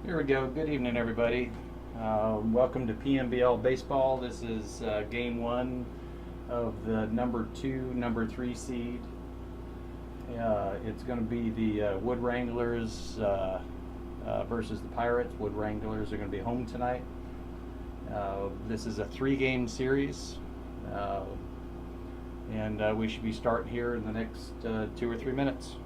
Here we go. Good evening, everybody. Welcome to PMBL Baseball. This is game one of the number 2, number 3 seed. It's going to be the Wood Wranglers versus the Pirates. Wood Wranglers are going to be home tonight. This is a 3-game series, and we should be starting here in the next 2 or 3 minutes.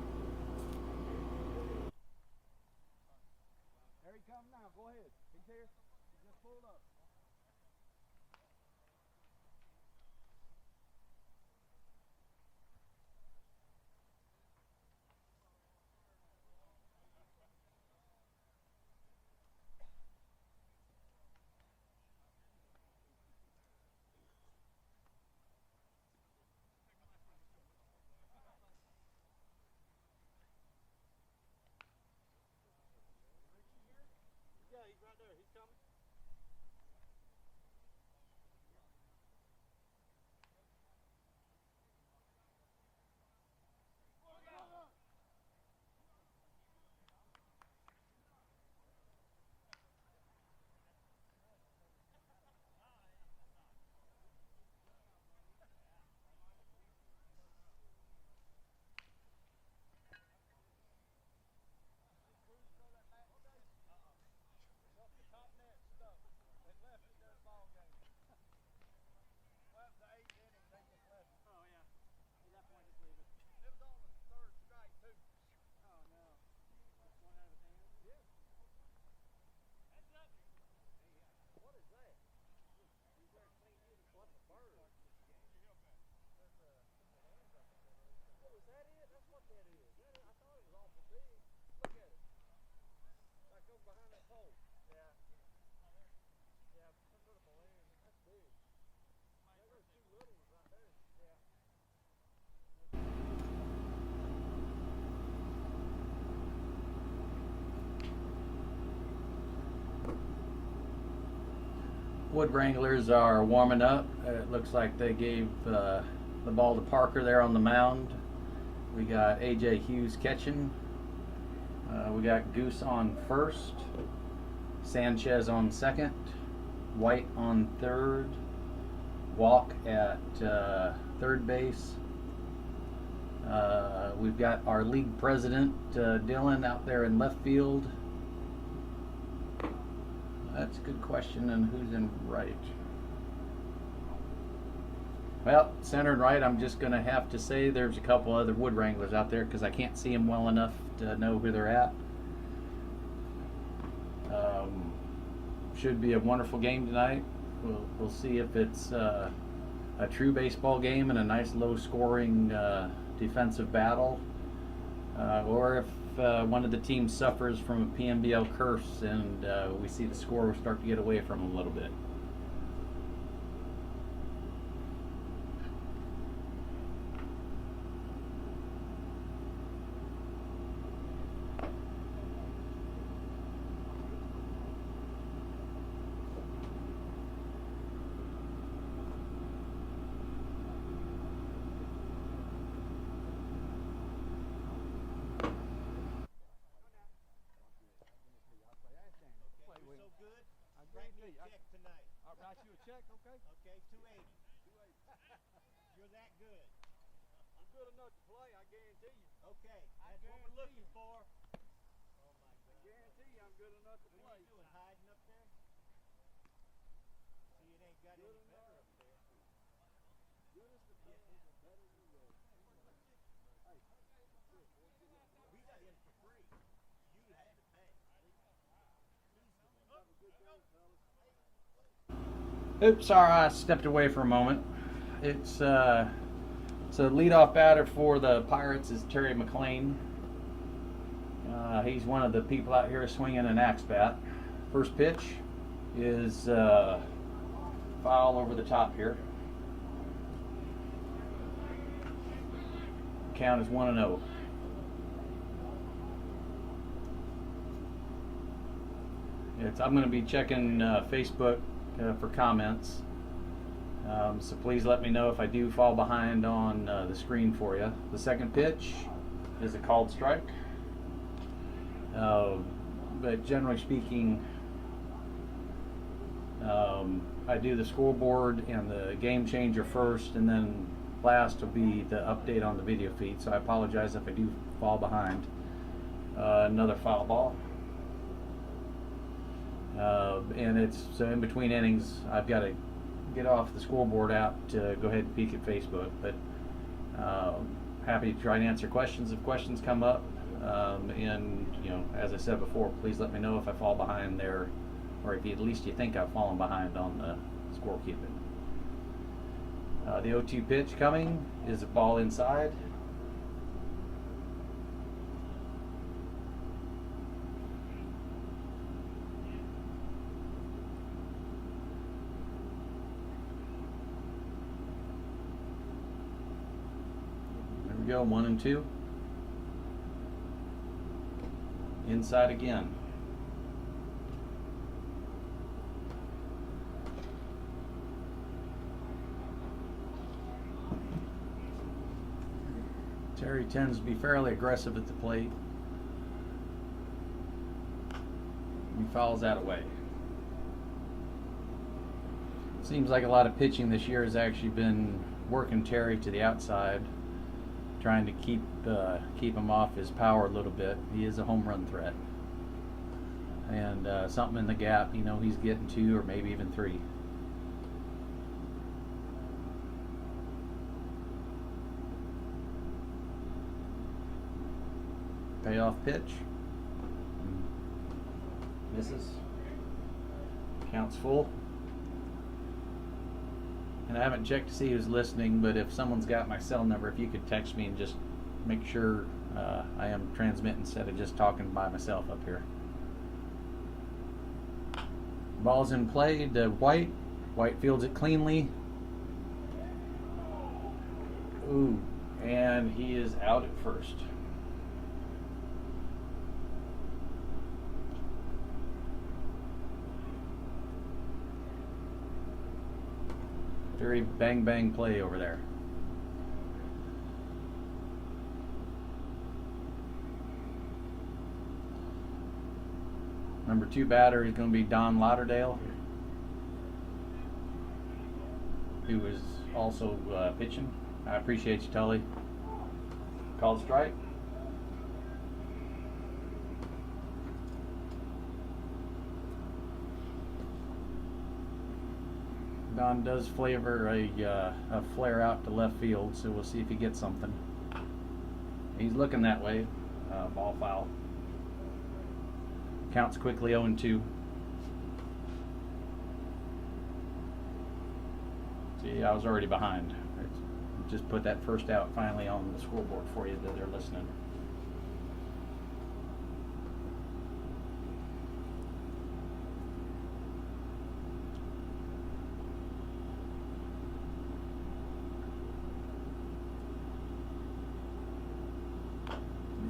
Wood Wranglers are warming up. It looks like they gave the ball to Parker there on the mound. We got AJ Hughes catching. We got Goose on first, Sanchez on second, White on third, Walk at third base. We've got our league president, Dylan, out there in left field. That's a good question. And who's in right? Well, center and right, I'm just going to have to say there's a couple other Wood Wranglers out there because I can't see them well enough to know who they're at. Should be a wonderful game tonight. We'll see if it's a true baseball game and a nice low-scoring defensive battle, or if one of the teams suffers from a PMBL curse and we see the score start to get away from them a little bit. Check, okay? Okay, 280. You're that good. I'm good enough to play, I guarantee you. Okay, that's what we're looking for. Oh my God. I guarantee you I'm good enough to play. What are you doing, hiding up there? See, it ain't got any better up there. Good as the play, better than the rest. Hey, We got in for free. You had to pay. have a good game, fellas. Oops, sorry, I stepped away for a moment. It's so leadoff batter for the Pirates is Terry McLean. He's one of the people out here swinging an axe bat. First pitch is foul over the top here. Count is 1-0. I'm going to be checking Facebook for comments. So please let me know if I do fall behind on the screen for you. The second pitch is a called strike. but generally speaking, I do the scoreboard and the game changer first, and then last will be the update on the video feed. So I apologize if I do fall behind. Another foul ball. And it's so in between innings, I've got to get off the scoreboard app to go ahead and peek at Facebook. But happy to try and answer questions if questions come up. And you know, as I said before, please let me know if I fall behind there, or if you, at least you think I've fallen behind on the scorekeeping. The 0-2 pitch coming is a ball inside. There we go, 1 and 2. Inside again. Terry tends to be fairly aggressive at the plate. He fouls that away. Seems like a lot of pitching this year has actually been working Terry to the outside, trying to keep him off his power a little bit. He is a home run threat, and something in the gap, you know, he's getting 2 or maybe even 3. Payoff pitch. Misses. Counts full. And I haven't checked to see who's listening, but if someone's got my cell number, if you could text me and just make sure I am transmitting instead of just talking by myself up here. Ball's in play to White. White fields it cleanly. Ooh, and he is out at first. Very bang bang play over there. Number 2 batter is going to be Don Lauderdale, who is also pitching. I appreciate you, Tully. Called strike. Don does flavor a flare out to left field, so we'll see if he gets something. He's looking that way. Ball foul. Counts quickly 0-2. See, I was already behind. Just put that first out finally on the scoreboard for you that they're listening.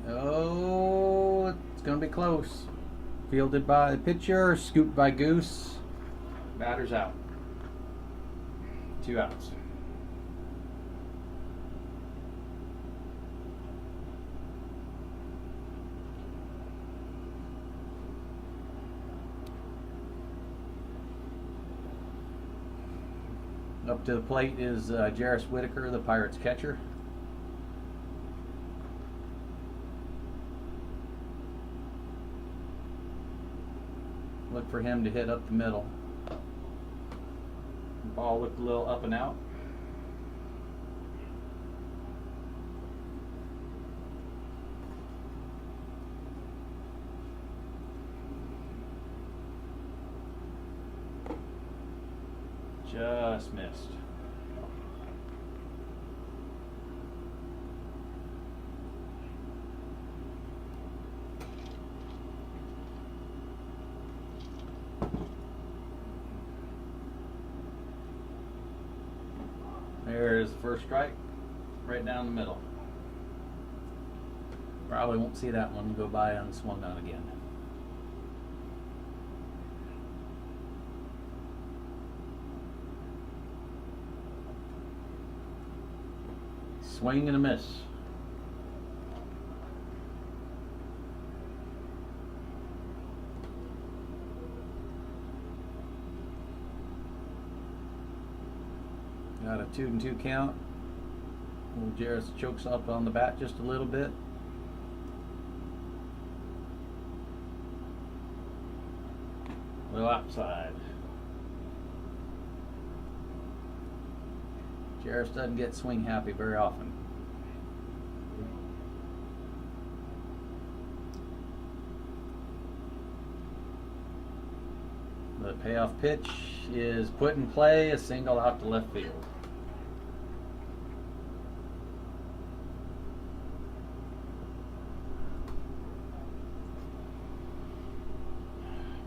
Oh, it's going to be close. Fielded by the pitcher, scooped by Goose. Batter's out. 2 outs. Up to the plate is Jarris Whitaker, the Pirates catcher. Look for him to hit up the middle. The ball looked a little up and out. Just missed. There's the first strike, right down the middle. Probably won't see that one go by unswung on again. Swing and a miss. 2-2 count. Old Jarris chokes up on the bat just a little bit. A little outside. Jarris doesn't get swing happy very often. The payoff pitch is put in play, a single out to left field.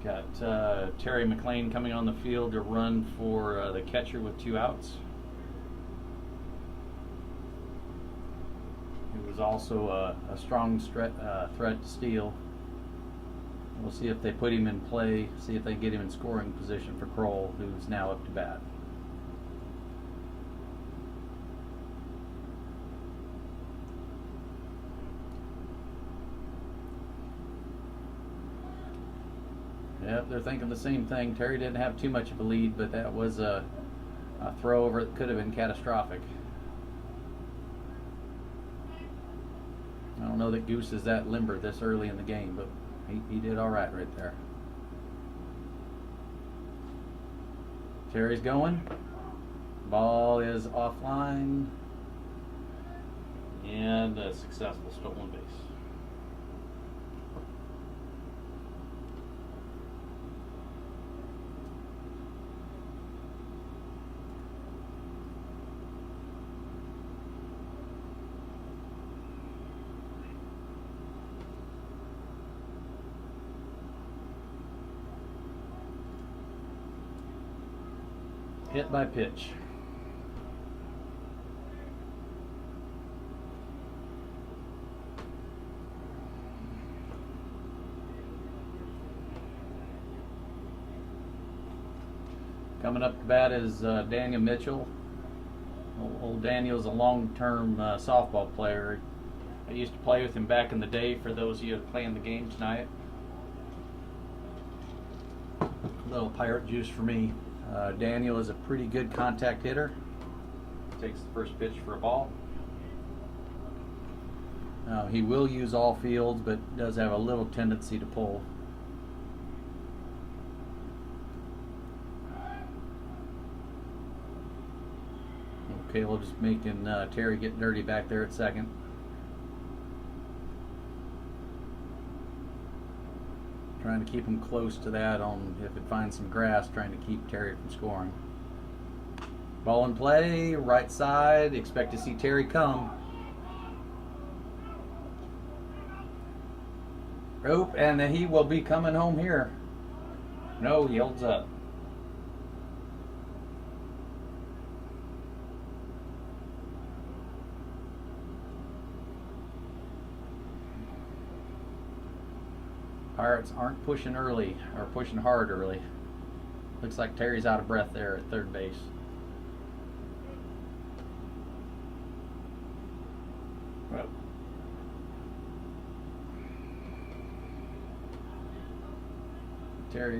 Got Terry McLean coming on the field to run for the catcher with 2 outs. He was also a strong threat to steal. We'll see if they put him in play, see if they get him in scoring position for Kroll, who's now up to bat. Yep, they're thinking the same thing. Terry didn't have too much of a lead, but that was a throw over that could have been catastrophic. I don't know that Goose is that limber this early in the game, but he did all right there. Terry's going. Ball is offline. And a successful stolen base. Hit by pitch. Coming up to bat is Daniel Mitchell. Old Daniel's a long-term softball player. I used to play with him back in the day, for those of you playing the game tonight. A little pirate juice for me. Daniel is a pretty good contact hitter. Takes the first pitch for a ball. He will use all fields, but does have a little tendency to pull. Caleb just making Terry get dirty back there at second. Trying to keep him close to that on if it finds some grass, trying to keep Terry from scoring. Ball in play, right side. Expect to see Terry come. Rope, and he will be coming home here. No, he holds up. Pirates aren't pushing early, or pushing hard early. Looks like Terry's out of breath there at third base. Well, Terry.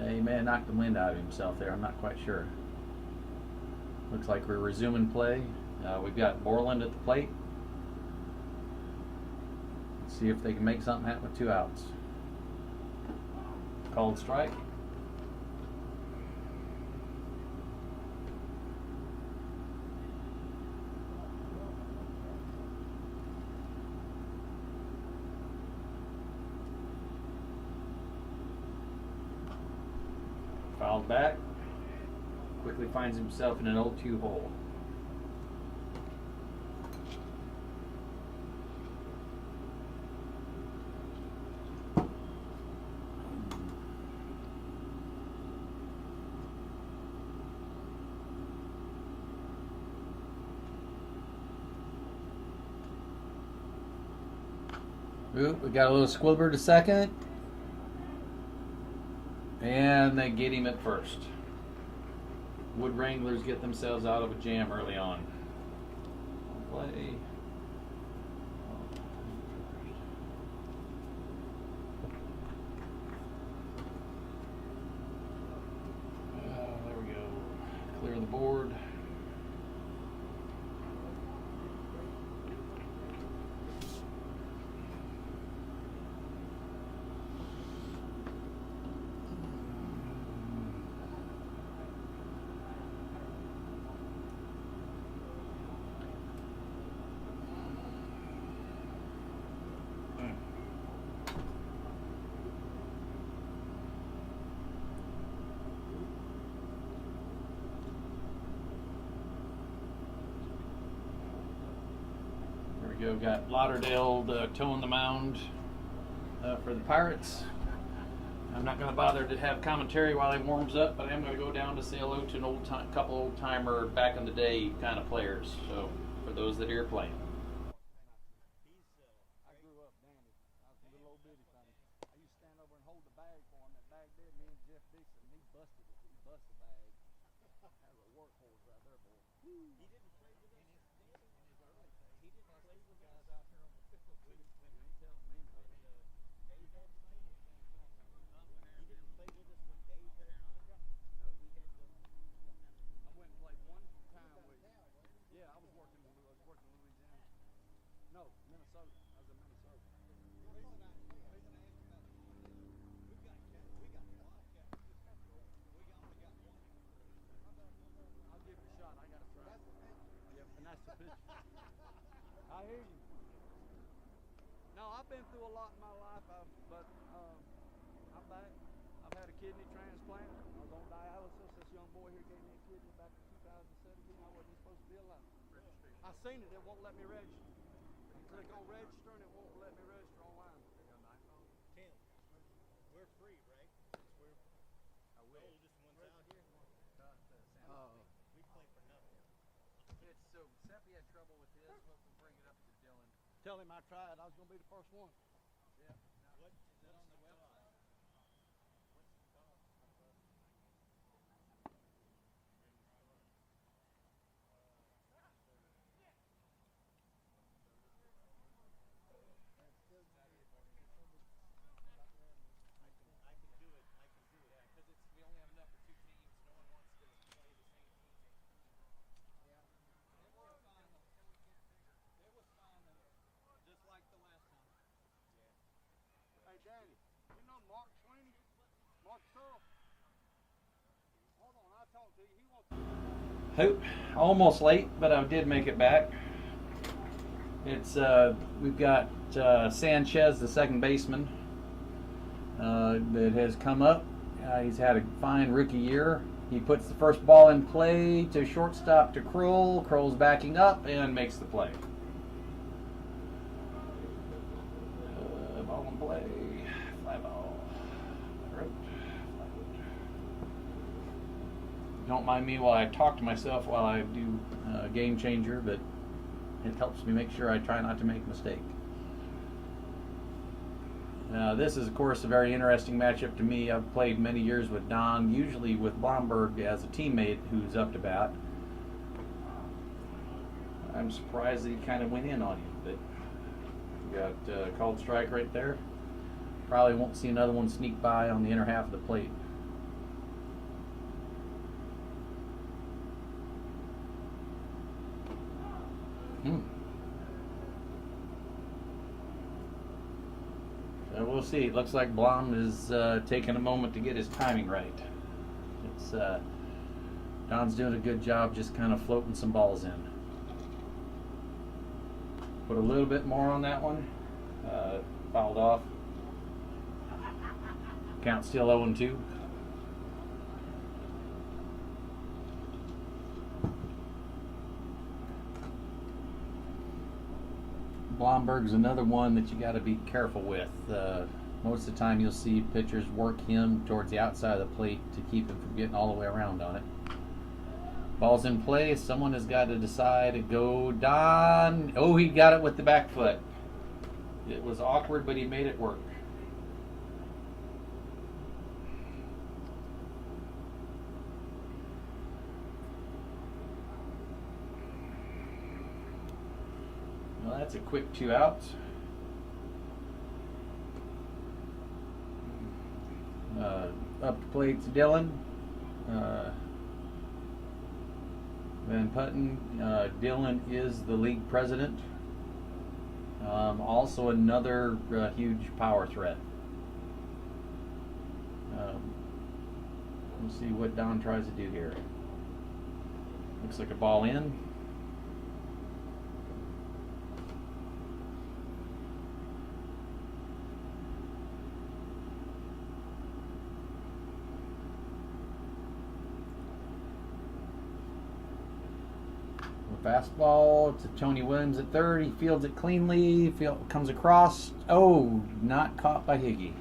He may have knocked the wind out of himself there. I'm not quite sure. Looks like we're resuming play. We've got Borland at the plate. Let's see if they can make something happen with 2 outs. Called strike. Fouled back. Quickly finds himself in an 0-2 hole. Oop, we got a little squibber to second. And they get him at first. Wood Wranglers get themselves out of a jam early on. Play. clear the board. There we go. Got Lauderdale towing the mound for the Pirates. I'm not going to bother to have commentary while he warms up, but I am going to go down to say hello to an couple old timer back in the day kind of players. So for those that are playing. I grew up Danny. I was a little old bitty thing. I used to stand over and hold the bag for him. That bag there, me and Jeff Dixon, he busted it. He busted the bag. That was a workhorse right there, boy. He didn't play with us in his early days. He didn't play with guys out here on the field. You ain't telling me nothing. Dave had played with him. He didn't play with us when Dave had played. No, we had the. I went and played one time with. Yeah, I was working in Louisiana. No, Minnesota. I was in Minnesota. The reason I asked about the we got Wildcats in this country. We only got one. I'll give it a shot. I got to try. Yep, and that's the pitch. I hear you. No, I've been through a lot in my life, but I'm back. I've had a kidney transplant. I was on dialysis. This young boy here gave me a kidney back in 2017. I wasn't supposed to be alive. I seen it. It won't let me register. I click on register and it won't let me register online. Tim, we're free, right? Since we're the oldest ones out here. We play for nothing. So Seppi had trouble with his. We'll bring it up to Dylan. Tell him I tried. I was going to be the first one. Yeah. What is that on the website? I can do it. Yeah, because we only have enough for 2 teams. No one wants to play the same team. It was fine though. It was fine though. Just like the last time. Hey, Danny, you know Mark Sweeney? Mark Searle? Hold on, I'll talk to you. He wants to. Almost late, but I did make it back. It's we've got Sanchez, the second baseman, that has come up. He's had a fine rookie year. He puts the first ball in play to shortstop to Kroll. Kroll's backing up and makes the play. Ball in play. Fly ball. Right. Don't mind me while I talk to myself while I do Game Changer, but it helps me make sure I try not to make a mistake. This is, of course, a very interesting matchup to me. I've played many years with Don, usually with Blomberg as a teammate who's up to bat. I'm surprised that he kind of went in on you, but got called strike right there. Probably won't see another one sneak by on the inner half of the plate. So we'll see. It looks like Blom is taking a moment to get his timing right. It's Don's doing a good job just kind of floating some balls in. Put a little bit more on that one. Fouled off. Count still 0-2. Blomberg's another one that you got to be careful with. Most of the time you'll see pitchers work him towards the outside of the plate to keep him from getting all the way around on it. Ball's in play. Someone has got to decide to go Don. Oh, he got it with the back foot. It was awkward, but he made it work. Well, that's a quick 2 outs. Up to plate to Dylan. time putting. Dylan is the league president. Also another huge power threat. We'll see what Don tries to do here. Looks like a ball in. Fastball to Tony Williams at third. He fields it cleanly. Comes across. Oh, not caught by Higgy.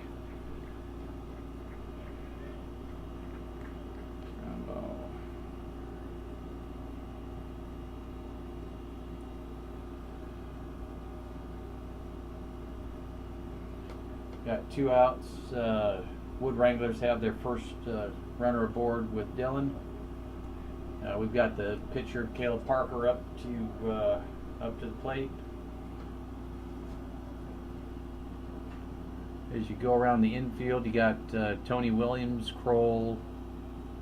Ground ball. Got 2 outs. Wood Wranglers have their first runner aboard with Dylan. We've got the pitcher Caleb Parker up to the plate. As you go around the infield, you got Tony Williams, Kroll.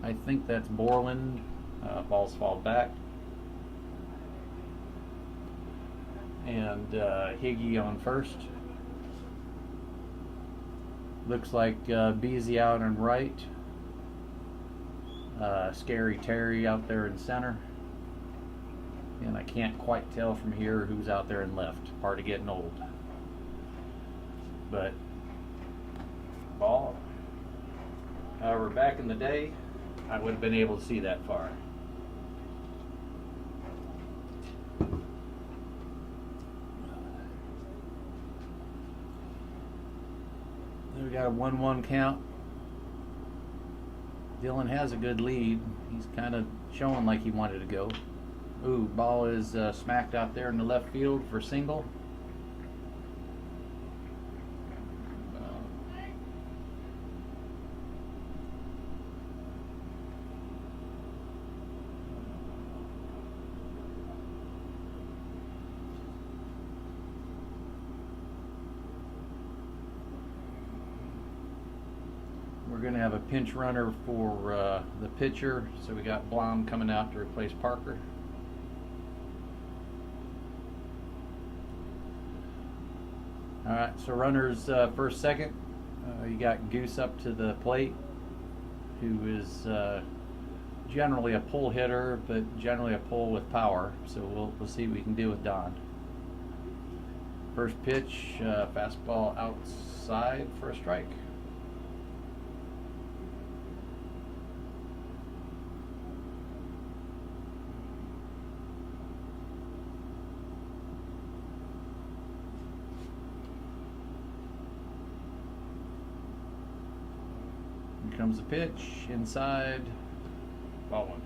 I think that's Borland. Balls fall back, and Higgy on first. Looks like Beasy out on right. Scary Terry out there in center, and I can't quite tell from here who's out there in left. Part of getting old, but ball. However, back in the day, I would have been able to see that far. We got a 1-1 count. Dylan has a good lead. He's kind of showing like he wanted to go. Ooh, ball is smacked out there in the left field for single. We're going to have a pinch runner for the pitcher, so we got Blom coming out to replace Parker. Alright, so runners first, second. You got Goose up to the plate, who is generally a pull hitter, but generally a pull with power, so we'll see what we can do with Don. First pitch, fastball outside for a strike. Here comes the pitch, inside, ball one.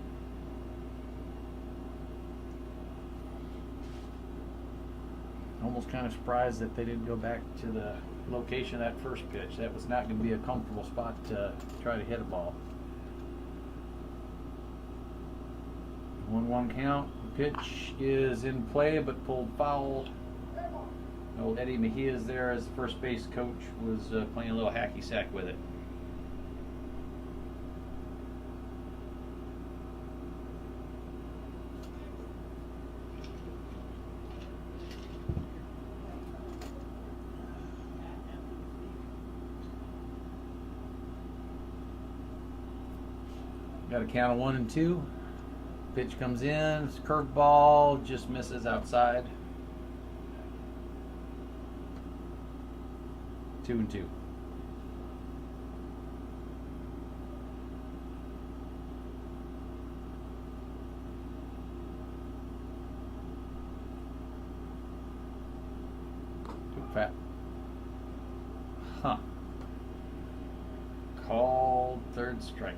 Almost kind of surprised that they didn't go back to the location of that first pitch. That was not going to be a comfortable spot to try to hit a ball. 1-1 count. The pitch is in play but pulled foul. Old Eddie Mejia's there as the first base coach, was playing a little hacky sack with it. Got a count of 1 and 2. Pitch comes in, it's a curveball, just misses outside. 2 and 2. Too fat. Huh. Called third strike.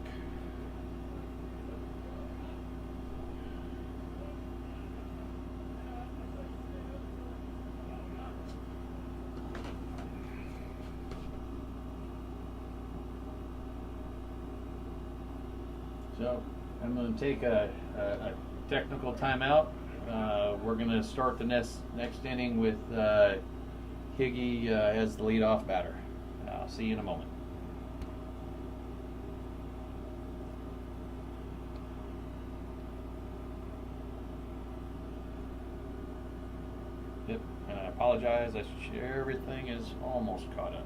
So I'm going to take a technical timeout. We're going to start the next inning with Higgy as the leadoff batter. I'll see you in a moment. apologize. Everything is almost caught up.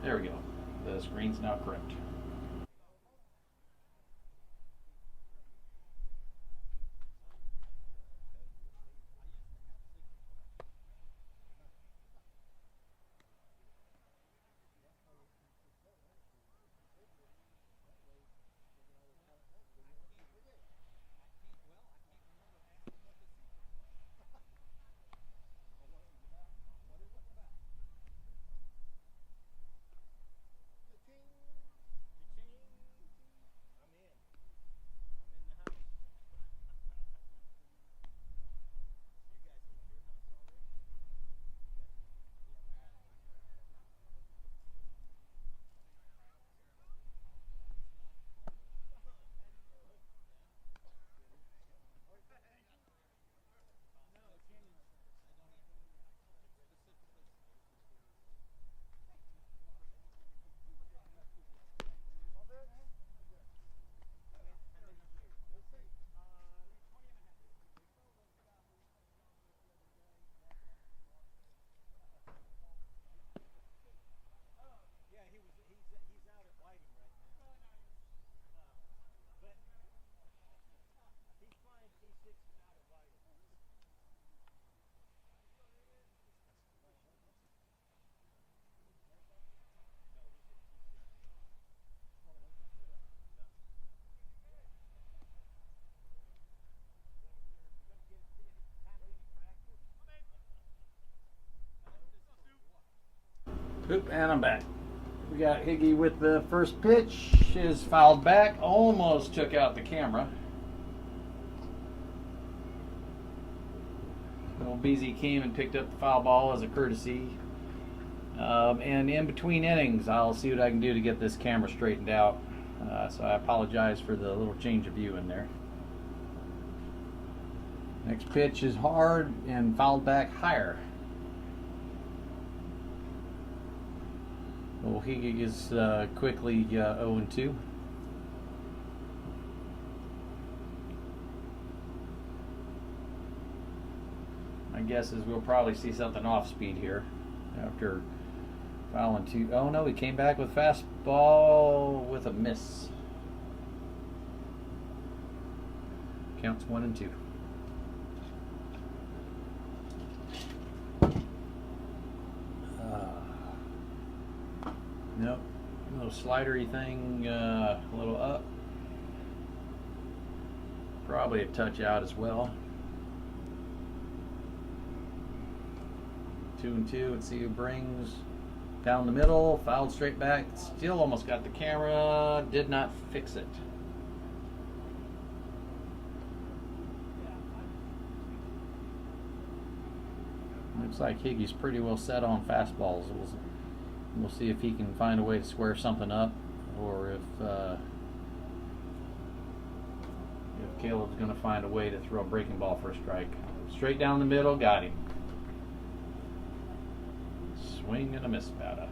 There we go. The screen's now correct. Oop, and I'm back. We got Higgy with the first pitch. Is fouled back. Almost took out the camera. Little Beezy came and picked up the foul ball as a courtesy. And in between innings, I'll see what I can do to get this camera straightened out. So I apologize for the little change of view in there. Next pitch is hard and fouled back higher. Well, he is quickly 0-2. My guess is we'll probably see something off speed here after fouling two. Oh no, he came back with fastball with a miss. Counts 1-2. Nope, little slidery thing, a little up. Probably a touch out as well. 2-2. Let's see who brings. Down the middle, fouled straight back. Still almost got the camera. Did not fix it. Looks like Higgy's pretty well set on fastballs. We'll see if he can find a way to square something up, or if Caleb's going to find a way to throw a breaking ball for a strike. Straight down the middle, got him. Swing and a miss, batter.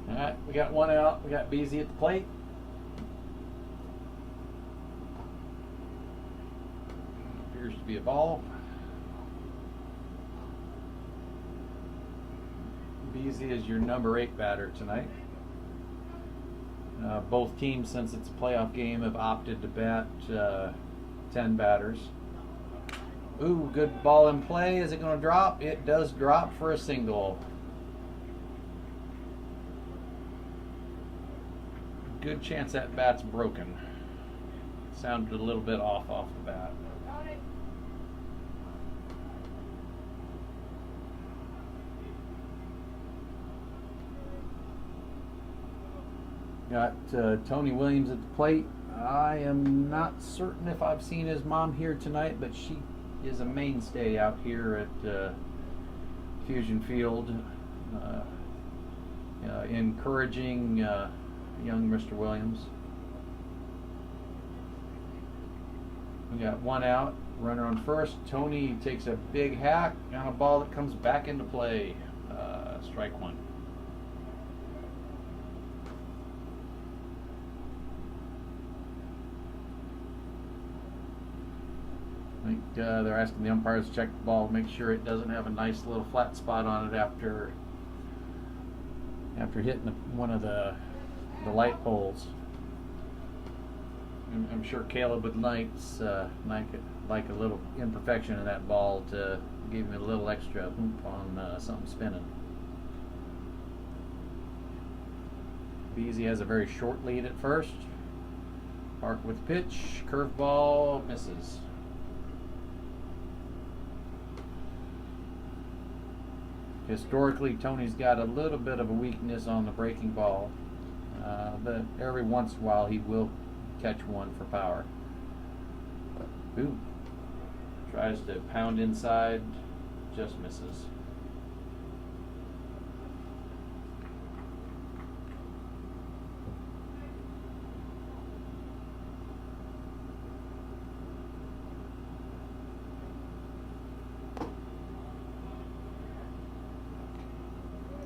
Alright, we got one out. We got Beezy at the plate. Appears to be a ball. Beezy is your number 8 batter tonight. Both teams, since it's a playoff game, have opted to bat 10 batters. Ooh, good ball in play. Is it going to drop? It does drop for a single. Good chance that bat's broken. Sounded a little bit off the bat. Got Tony Williams at the plate. I am not certain if I've seen his mom here tonight, but she is a mainstay out here at Fusion Field, encouraging young Mr. Williams. We got one out, runner on first. Tony takes a big hack on a ball that comes back into play. Strike one. I think they're asking the umpires to check the ball, make sure it doesn't have a nice little flat spot on it after hitting one of the light poles. I'm sure Caleb would like a little imperfection in that ball to give him a little extra oomph on something spinning. Beasy has a very short lead at first. Park with pitch, curveball, misses. Historically, Tony's got a little bit of a weakness on the breaking ball, but every once in a while he will catch one for power. Ooh. Tries to pound inside, just misses.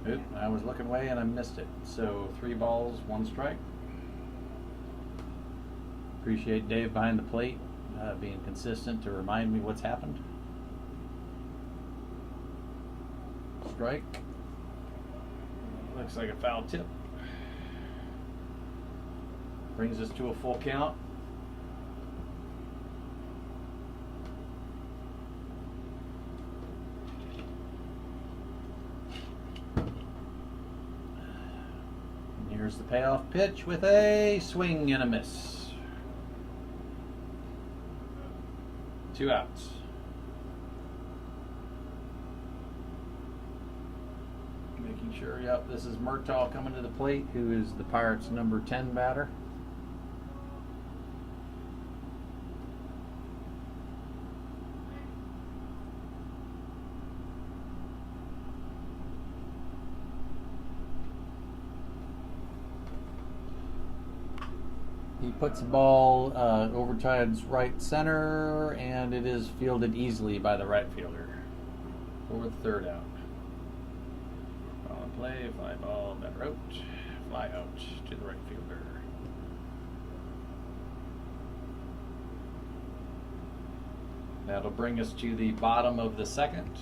Oop, I was looking away and I missed it. So 3 balls, 1 strike. Appreciate Dave behind the plate being consistent to remind me what's happened. Strike. Looks like a foul tip. Brings us to a full count. And here's the payoff pitch with a swing and a miss. 2 outs. Making sure, yep, this is Murtaugh coming to the plate, who is the Pirates' number 10 batter. He puts the ball over Tide's right center, and it is fielded easily by the right fielder for the 3rd out. Ball in play, fly ball, batter out, fly out to the right fielder. That'll bring us to the bottom of the 2nd,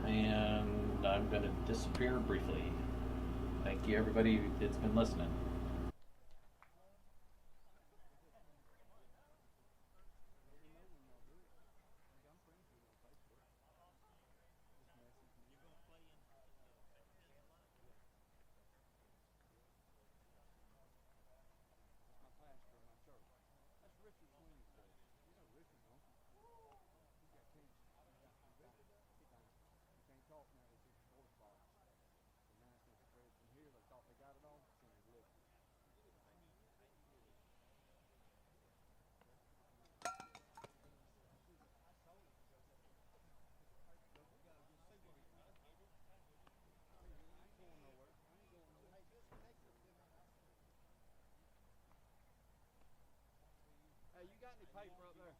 and I'm going to disappear briefly. Thank you, everybody that's been listening. Hey, you got any paper up there?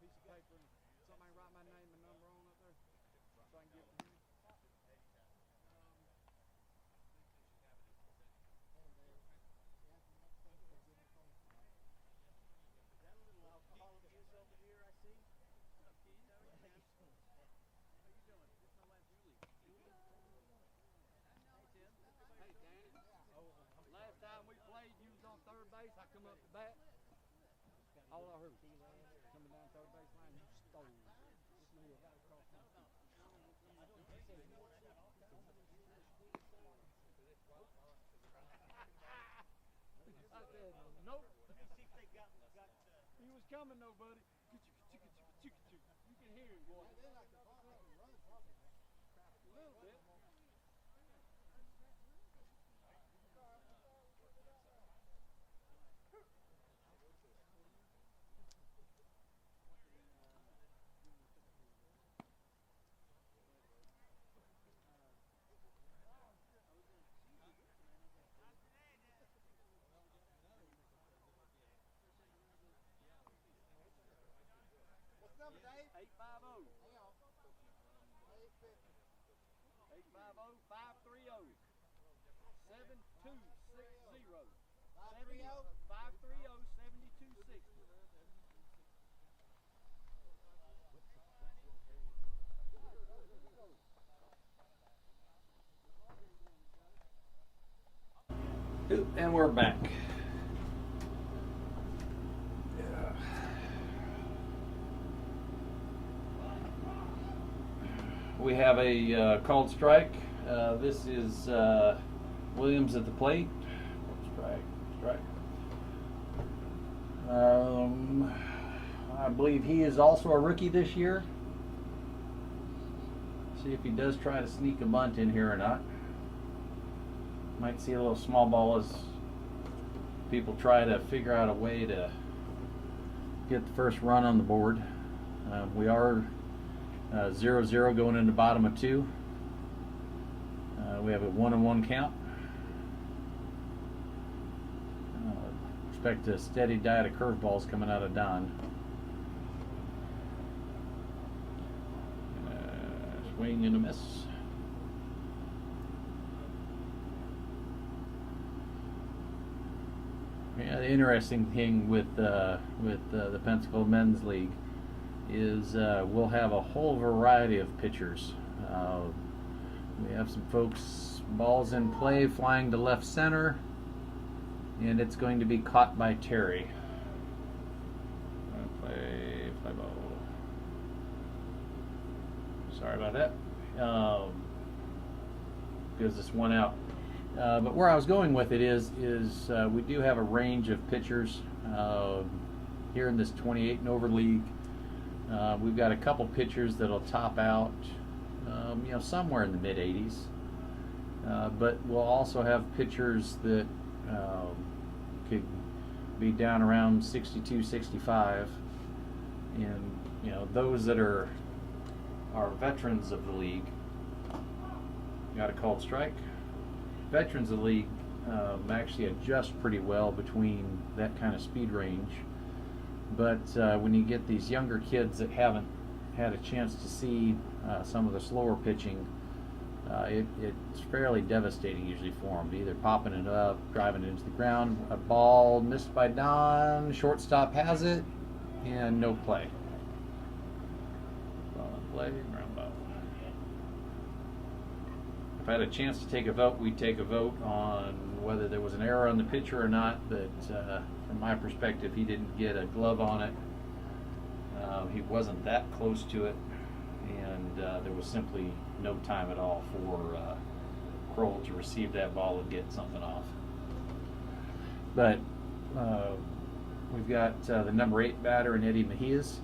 Piece of paper and somebody write my name and number on up there so I can give it to him. Hey, Danny. Last time we played, you was on 3rd base. I come up to bat. All I heard was coming down 3rd base line. You stole. Just knew it right across my feet. I said, nope. He was coming though, buddy. You can hear him, boy. A little bit. And we're back. We have a called strike. This is Williams at the plate. Strike. I believe he is also a rookie this year. See if he does try to sneak a bunt in here or not. Might see a little small ball as people try to figure out a way to get the first run on the board. We are 0-0 going into bottom of 2. We have a 1-1 count. Expect a steady diet of curveballs coming out of Don. Swing and a miss. Yeah, the interesting thing with the Pensacola Men's League is we'll have a whole variety of pitchers. We have some folks, balls in play, flying to left center, and it's going to be caught by Terry. Play ball. Sorry about that. Gives us one out. But where I was going with it is we do have a range of pitchers here in this 28 and over league. We've got a couple pitchers that'll top out, somewhere in the mid 80s. But we'll also have pitchers that could be down around 62, 65, and those that are veterans of the league. Got a called strike. Veterans of the league actually adjust pretty well between that kind of speed range, but when you get these younger kids that haven't had a chance to see some of the slower pitching, it's fairly devastating usually for them. Either popping it up, driving it into the ground. A ball missed by Don, shortstop has it, and no play. Ball in play, ground ball. If I had a chance to take a vote, we'd take a vote on whether there was an error on the pitcher or not, but from my perspective, he didn't get a glove on it. He wasn't that close to it, and there was simply no time at all for Kroll to receive that ball and get something off. But we've got the number 8 batter in Eddie Mejias.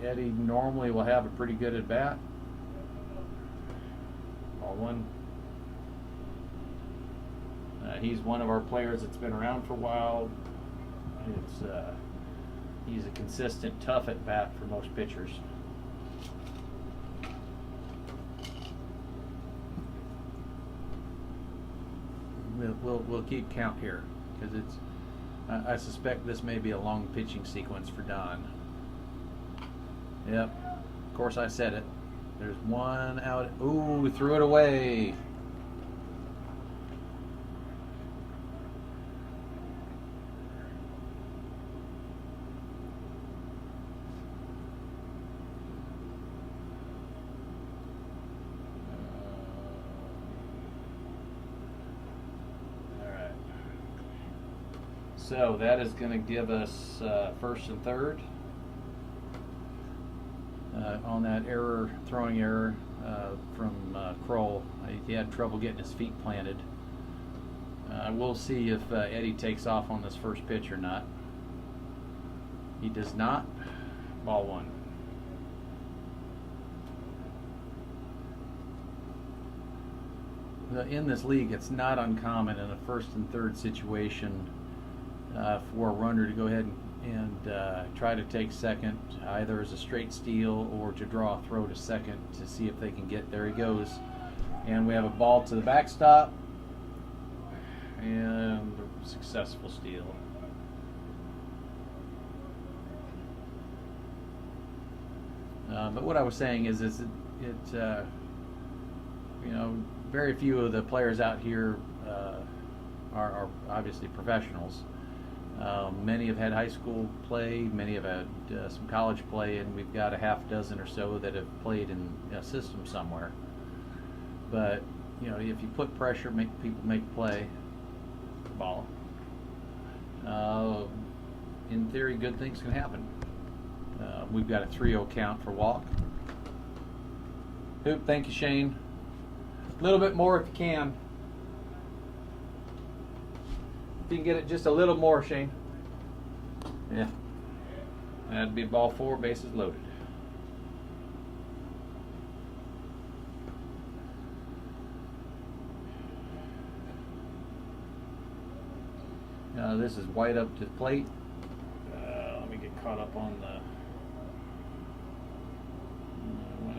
Eddie normally will have a pretty good at bat. Ball 1. He's one of our players that's been around for a while. He's a consistent, tough at bat for most pitchers. We'll keep count here because I suspect this may be a long pitching sequence for Don. Yep, of course I said it. There's one out. Ooh, threw it away. So that is going to give us first and third on that error, throwing error from Kroll. He had trouble getting his feet planted. We'll see if Eddie takes off on this first pitch or not. He does not. Ball 1. In this league, it's not uncommon in a first and third situation for a runner to go ahead and try to take second, either as a straight steal or to draw a throw to second to see if they can get. There he goes. And we have a ball to the backstop and a successful steal. But what I was saying is you know, very few of the players out here are obviously professionals. Many have had high school play, many have had some college play, and we've got a half dozen or so that have played in a system somewhere. But you know, if you put pressure, make people make play, ball. In theory, good things can happen. We've got a 3-0 count for walk. Hoop, thank you, Shane. A little bit more if you can. If you can get it just a little more, Shane. Yeah. That'd be ball 4, bases loaded. This is White up to the plate. Let me get caught up on the one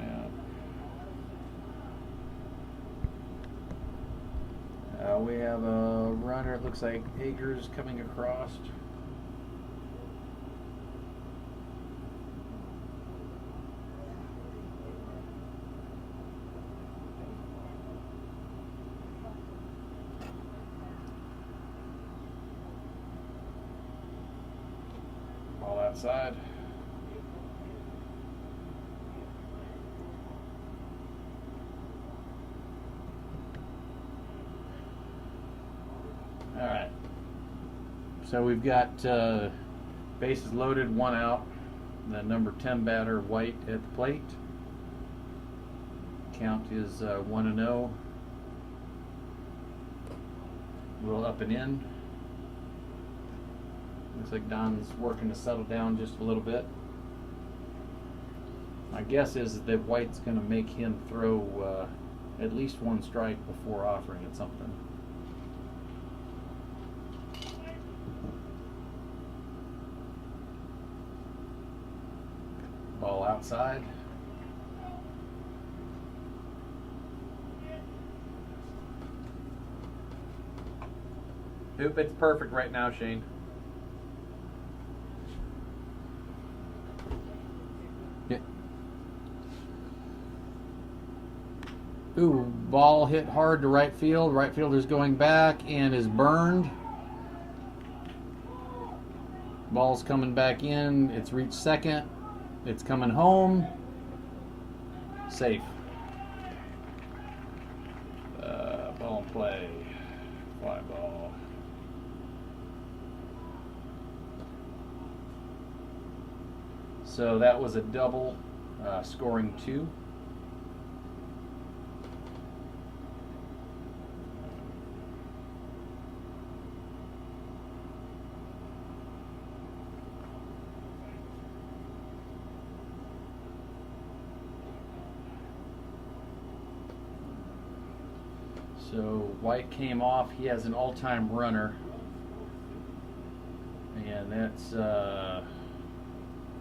out. We have a runner. It looks like Agers coming across. Ball outside. All right. So we've got bases loaded, 1 out. The number 10 batter, White, at the plate. Count is 1-0. A little up and in. Looks like Don's working to settle down just a little bit. My guess is that White's going to make him throw at least 1 strike before offering it something. Ball outside. Hoop, it's perfect right now, Shane. Yeah. Ooh, ball hit hard to right field. Right fielder's going back and is burned. Ball's coming back in. It's reached second. It's coming home. Safe. Ball in play. Fly ball. So that was a double, scoring 2. So White came off. He has an all-time runner, and that's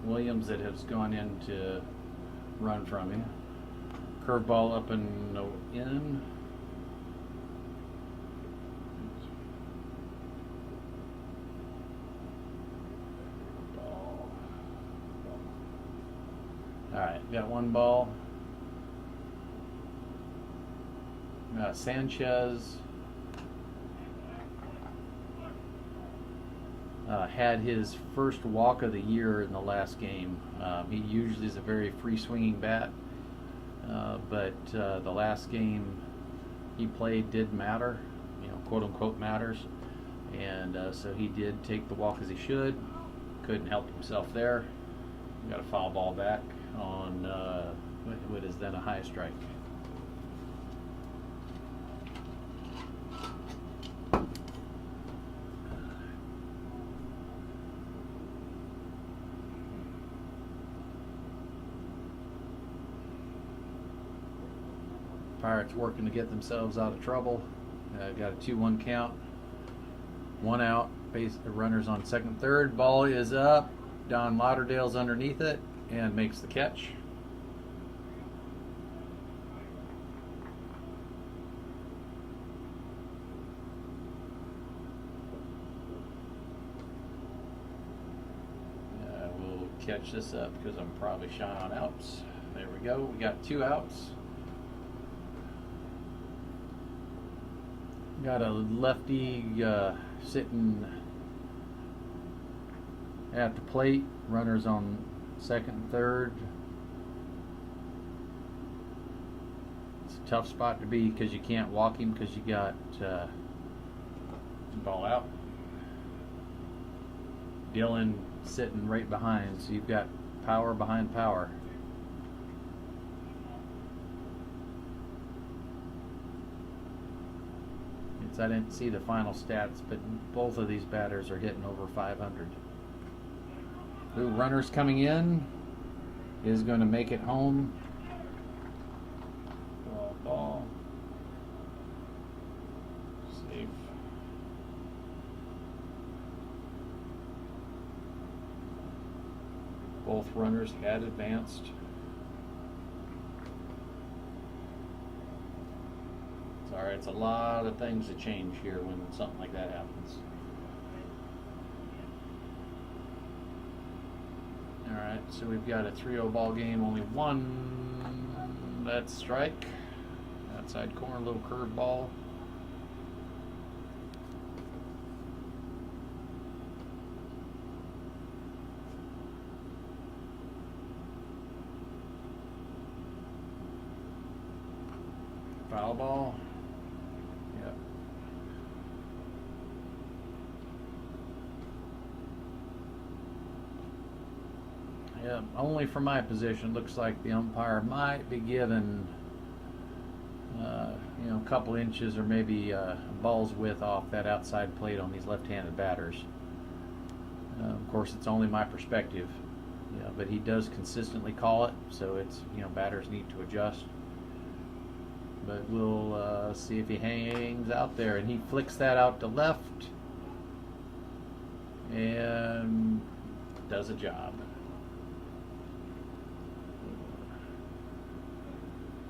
Williams that has gone in to run from him. Curveball up and in. Ball. All right, got 1 ball. Sanchez had his first walk of the year in the last game. He usually is a very free-swinging bat, but the last game he played did matter, you know, quote-unquote matters, and so he did take the walk as he should. Couldn't help himself there. Got a foul ball back on what is then a high strike. Pirates working to get themselves out of trouble. Got a 2-1 count. 1 out. Base runners on second, third. Ball is up. Don Lauderdale's underneath it and makes the catch. We'll catch this up because I'm probably shy on outs. There we go. We got 2 outs. Got a lefty sitting at the plate. Runners on second and third. It's a tough spot to be because you can't walk him because you got ball out. Dylan sitting right behind, so you've got power behind power. I didn't see the final stats, but both of these batters are hitting over 500. The runner's coming in, is going to make it home. Ball. Safe. Both runners had advanced. Alright, it's a lot of things that change here when something like that happens. Alright, so we've got a 3-0 ball game, only one. That's strike. Outside corner, little curve ball. Foul ball. Yep. Yeah, only from my position, looks like the umpire might be giving, a couple inches or maybe a ball's width off that outside plate on these left-handed batters. Of course, it's only my perspective, but he does consistently call it, so it's, batters need to adjust. But we'll see if he hangs out there, and he flicks that out to left and does a job.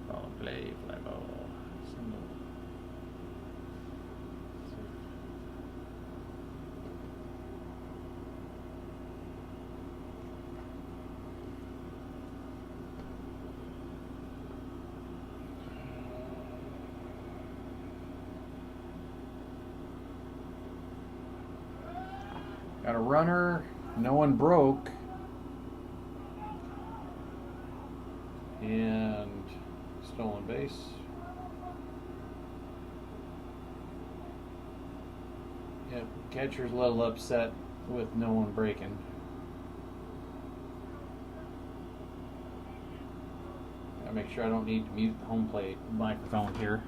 Ball play, fly ball, single. Got a runner, no one broke, and stolen base. Yep, catcher's a little upset with no one breaking. Gotta make sure I don't need to mute the home plate microphone here.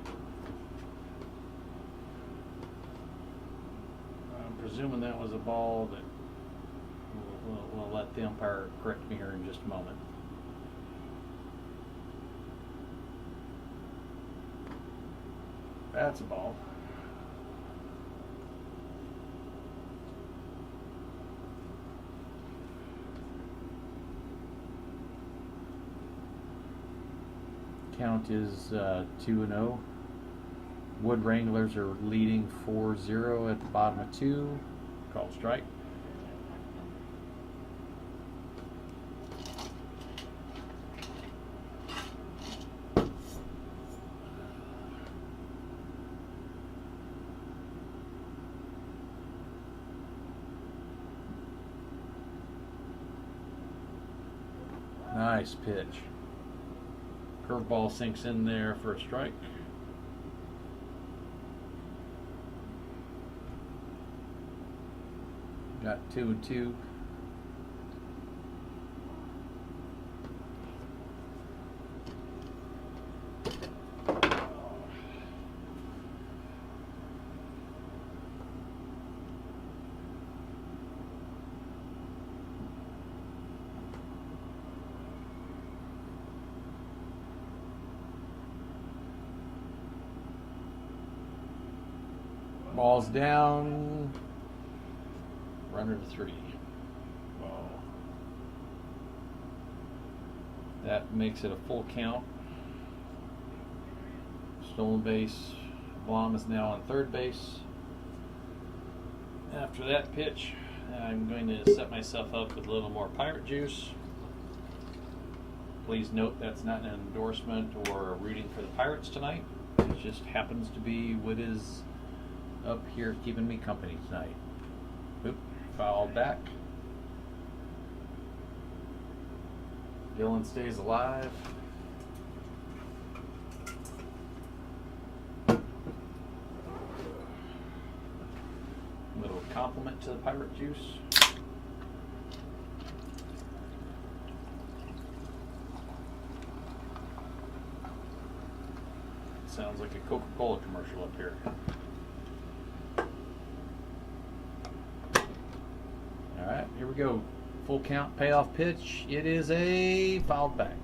Presuming that was a ball that we'll let the umpire correct me here in just a moment. That's a ball. Count is 2-0. Wood Wranglers are leading 4-0 at the bottom of 2. Called strike. Nice pitch. Curveball sinks in there for a strike. Got 2-2. Ball's down. Runner to 3. Whoa. That makes it a full count. Stolen base. Blom is now on third base. After that pitch, I'm going to set myself up with a little more pirate juice. Please note that's not an endorsement or rooting for the Pirates tonight. It just happens to be what is up here keeping me company tonight. Oop, fouled back. Dylan stays alive. Little compliment to the pirate juice. Sounds like a Coca-Cola commercial up here. All right, here we go. Full count payoff pitch. It is a fouled back.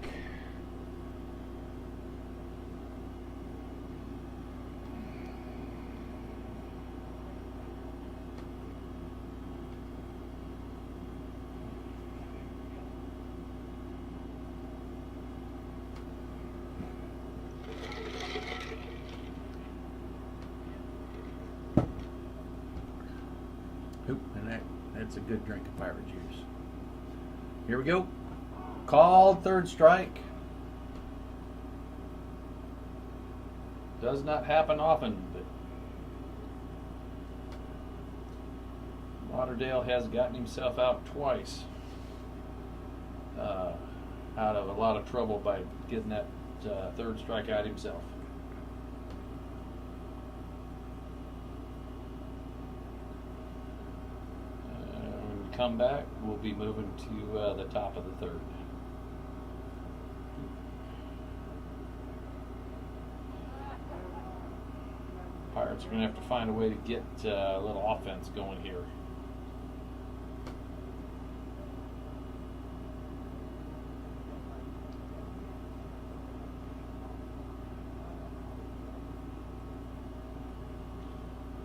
Oop, and that's a good drink of pirate juice. Here we go. Called third strike. Does not happen often, but Lauderdale has gotten himself out twice. Out of a lot of trouble by getting that third strike out himself. Come back, we'll be moving to the top of the third. Pirates are going to have to find a way to get a little offense going here.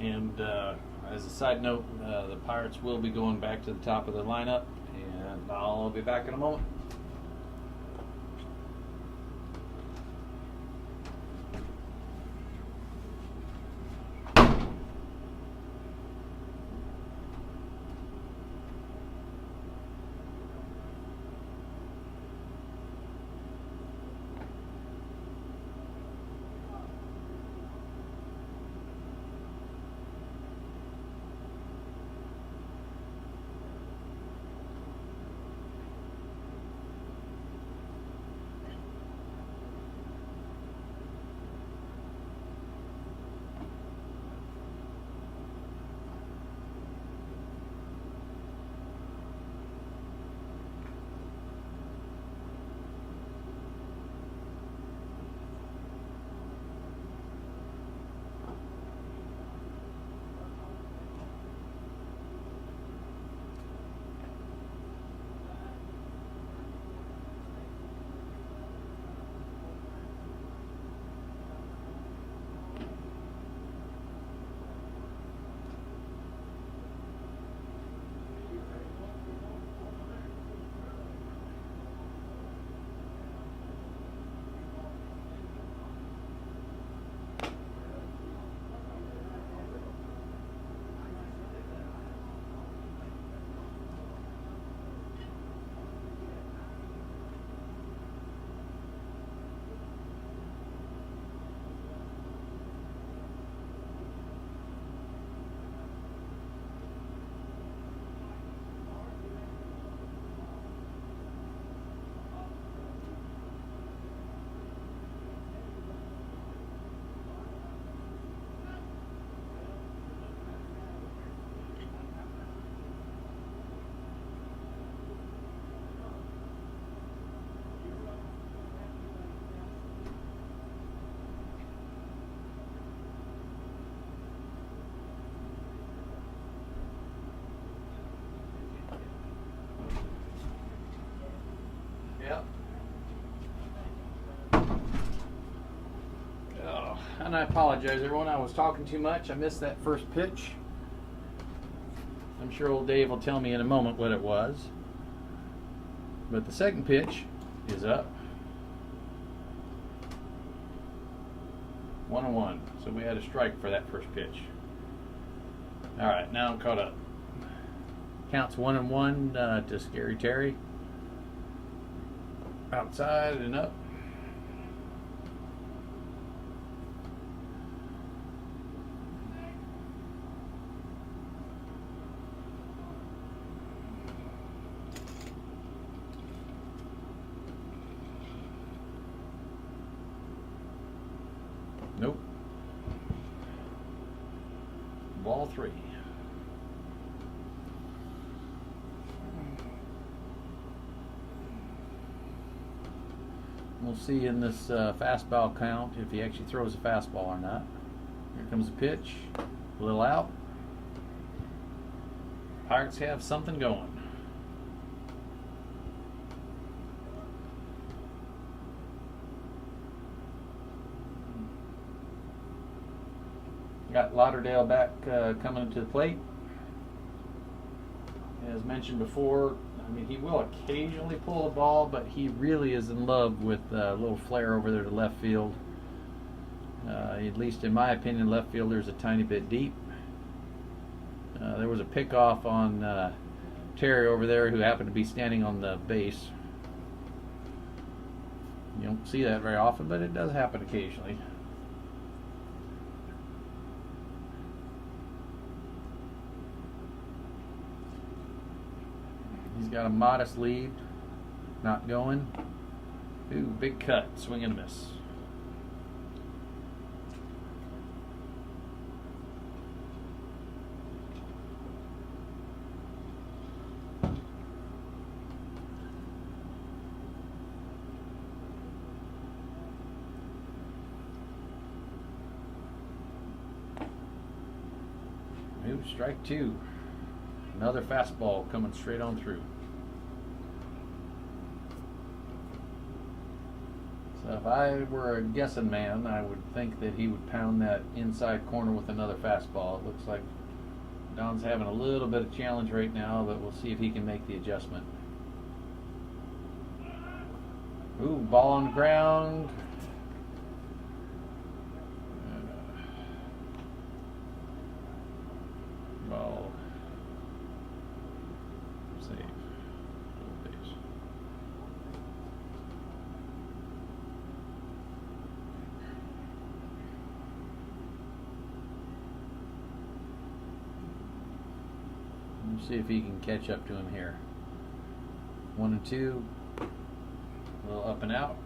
And as a side note, the Pirates will be going back to the top of the lineup, and I'll be back in a moment. Yep. Oh, and I apologize, everyone. I was talking too much. I missed that first pitch. I'm sure old Dave will tell me in a moment what it was. But the second pitch is up. 1-1. So we had a strike for that first pitch. All right, now I'm caught up. Counts 1-1 to Scary Terry. Outside and up. Nope. Ball 3. We'll see in this fastball count if he actually throws a fastball or not. Here comes the pitch. A little out. Pirates have something going. Got Lauderdale back coming to the plate. As mentioned before, I mean, he will occasionally pull a ball, but he really is in love with a little flare over there to left field. At least in my opinion, left fielder's a tiny bit deep. There was a pickoff on Terry over there, who happened to be standing on the base. You don't see that very often, but it does happen occasionally. He's got a modest lead. Not going. Ooh, big cut. Swing and a miss. Ooh, strike 2. Another fastball coming straight on through. So if I were a guessing man, I would think that he would pound that inside corner with another fastball. It looks like Don's having a little bit of challenge right now, but we'll see if he can make the adjustment. Ooh, ball on the ground. Ball. Save. Base. Let's see if he can catch up to him here. 1-2. A little up and out.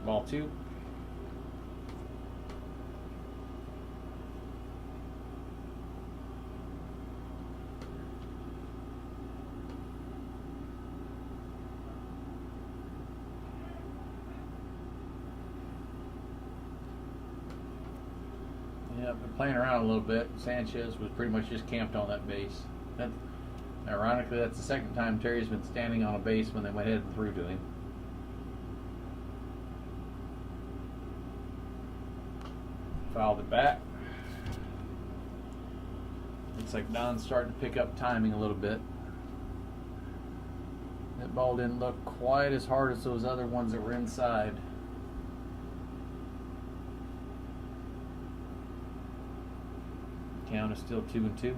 Ball 2. Yeah, been playing around a little bit. Sanchez was pretty much just camped on that base. Ironically, that's the second time Terry's been standing on a base when they went ahead and threw to him. Fouled it back. Looks like Don's starting to pick up timing a little bit. That ball didn't look quite as hard as those other ones that were inside. Count is still 2-2.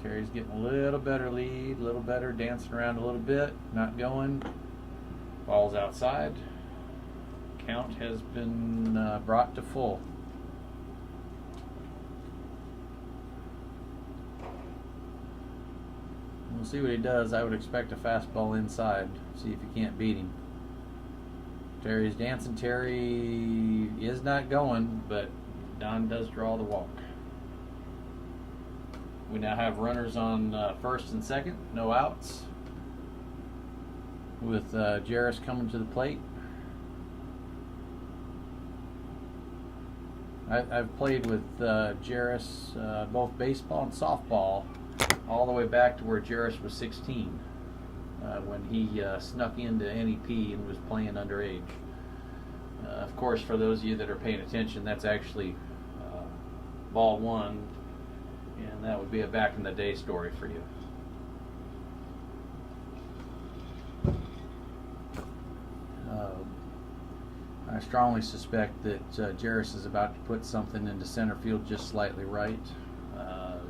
Terry's getting a little better lead, a little better, dancing around a little bit, not going. Ball's outside. Count has been brought to full. We'll see what he does. I would expect a fastball inside. See if he can't beat him. Terry's dancing. Terry is not going, but Don does draw the walk. We now have runners on first and second, no outs, with Jarris coming to the plate. I've played with Jarris both baseball and softball all the way back to where Jarris was 16 when he snuck into NEP and was playing underage. Of course, for those of you that are paying attention, that's actually ball 1. And that would be a back in the day story for you. I strongly suspect that Jarris is about to put something into center field just slightly right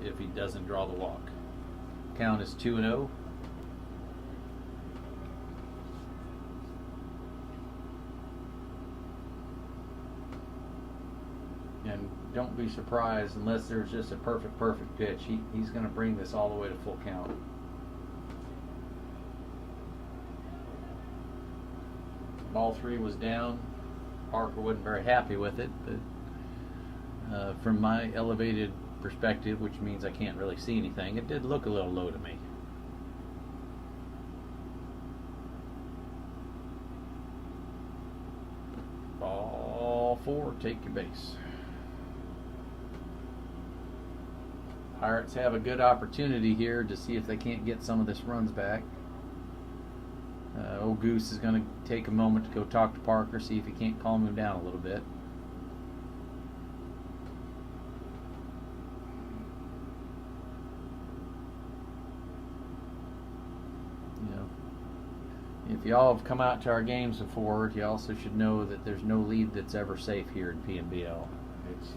if he doesn't draw the walk. Count is 2-0. And don't be surprised unless there's just a perfect pitch. He's going to bring this all the way to full count. Ball 3 was down. Parker wasn't very happy with it, but from my elevated perspective, which means I can't really see anything, it did look a little low to me. Ball 4, take your base. Pirates have a good opportunity here to see if they can't get some of this runs back. Old Goose is going to take a moment to go talk to Parker, see if he can't calm him down a little bit. You know, if y'all have come out to our games before, you also should know that there's no lead that's ever safe here in PMBL. It's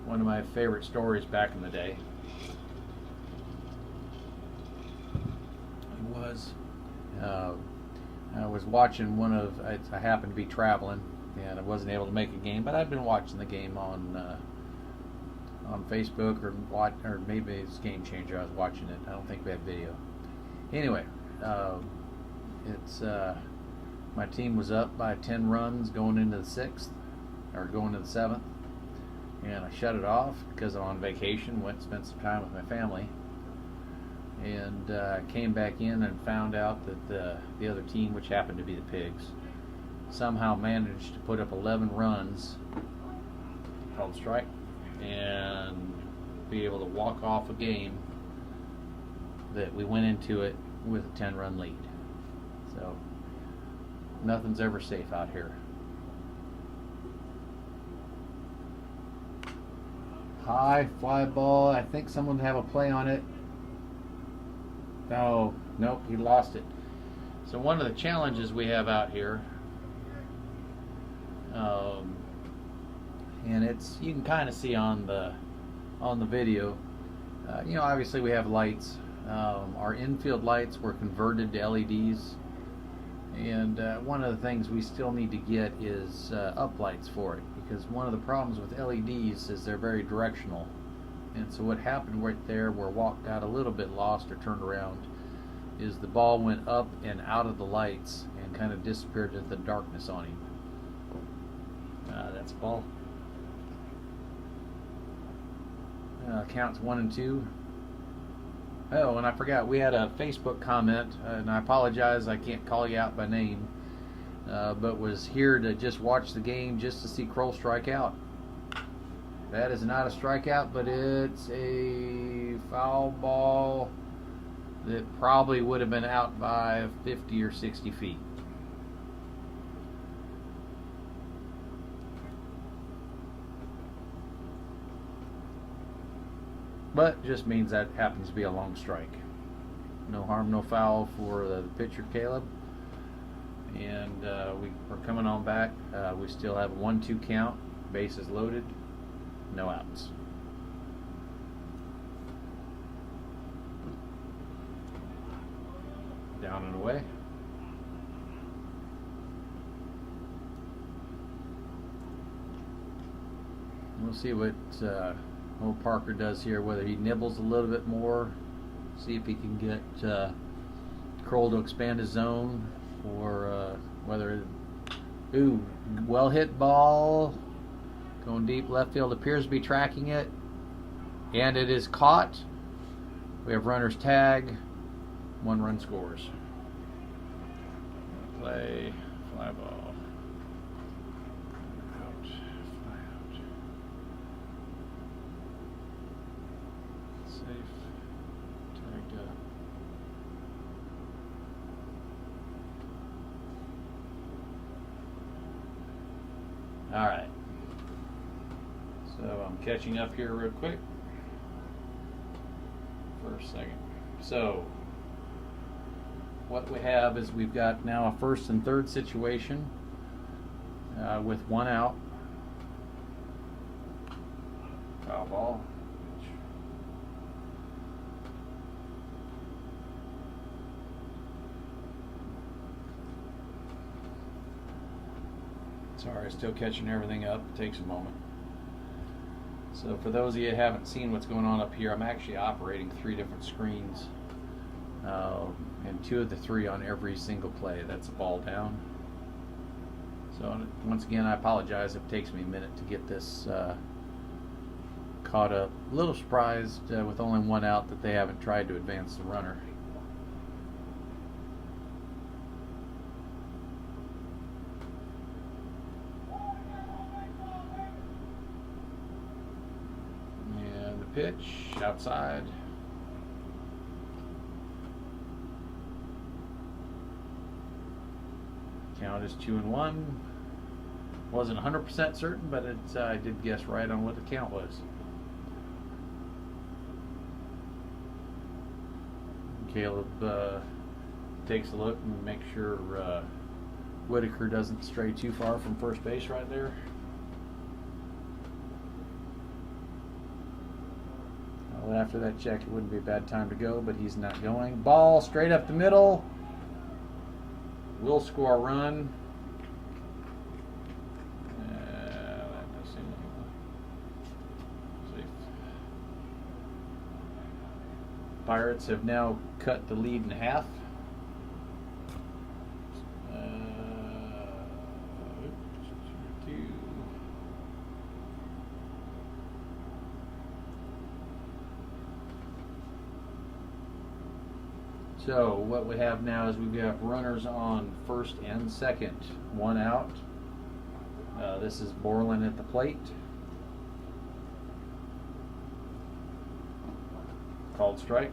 one of my favorite stories back in the day. It was I was watching I happened to be traveling and I wasn't able to make a game, but I'd been watching the game on Facebook or maybe it's Game Changer. I was watching it. I don't think we had video. Anyway, my team was up by 10 runs going into the 6th or going to the 7th, and I shut it off because I'm on vacation. Went and spent some time with my family. And came back in and found out that the other team, which happened to be the Pigs, somehow managed to put up 11 runs, called strike, and be able to walk off a game that we went into it with a 10-run lead. So nothing's ever safe out here. High fly ball. I think someone have a play on it. Oh, nope, he lost it. So one of the challenges we have out here, and you can kind of see on the video. You know, obviously we have lights. Our infield lights were converted to LEDs, and one of the things we still need to get is uplights for it, because one of the problems with LEDs is they're very directional. And so what happened right there, where Walk got a little bit lost or turned around, is the ball went up and out of the lights and kind of disappeared into the darkness on him. That's a ball. Counts 1 and 2. Oh, and I forgot, we had a Facebook comment, and I apologize, I can't call you out by name, but was here to just watch the game just to see Kroll strike out. That is not a strikeout, but it's a foul ball that probably would have been out by 50 or 60 feet. But just means that happens to be a long strike. No harm, no foul for the pitcher, Caleb. And we're coming on back. We still have a 1-2 count. Bases loaded. No outs. Down and away. We'll see what old Parker does here, whether he nibbles a little bit more, see if he can get Kroll to expand his zone, or whether... Ooh, well hit ball. Going deep left field, appears to be tracking it, and it is caught. We have runners tag. 1 run scores. Play, fly ball. Out, fly out. Safe, tagged up. All right. So I'm catching up here real quick for a second. So what we have is we've got now a 1st and 3rd situation with 1 out. Foul ball. Sorry, still catching everything up. It takes a moment. So for those of you who haven't seen what's going on up here, I'm actually operating 3 different screens. And 2 of the 3 on every single play. That's a ball down. So once again, I apologize if it takes me a minute to get this caught up. A little surprised with only 1 out that they haven't tried to advance the runner. And the pitch outside. Count is 2-1. Wasn't 100% certain, but I did guess right on what the count was. Caleb takes a look and makes sure Whitaker doesn't stray too far from first base right there. Well, after that check, it wouldn't be a bad time to go, but he's not going. Ball straight up the middle. Will score a run. Pirates have now cut the lead in half. So what we have now is we've got runners on first and second, 1 out. This is Borland at the plate. Called strike.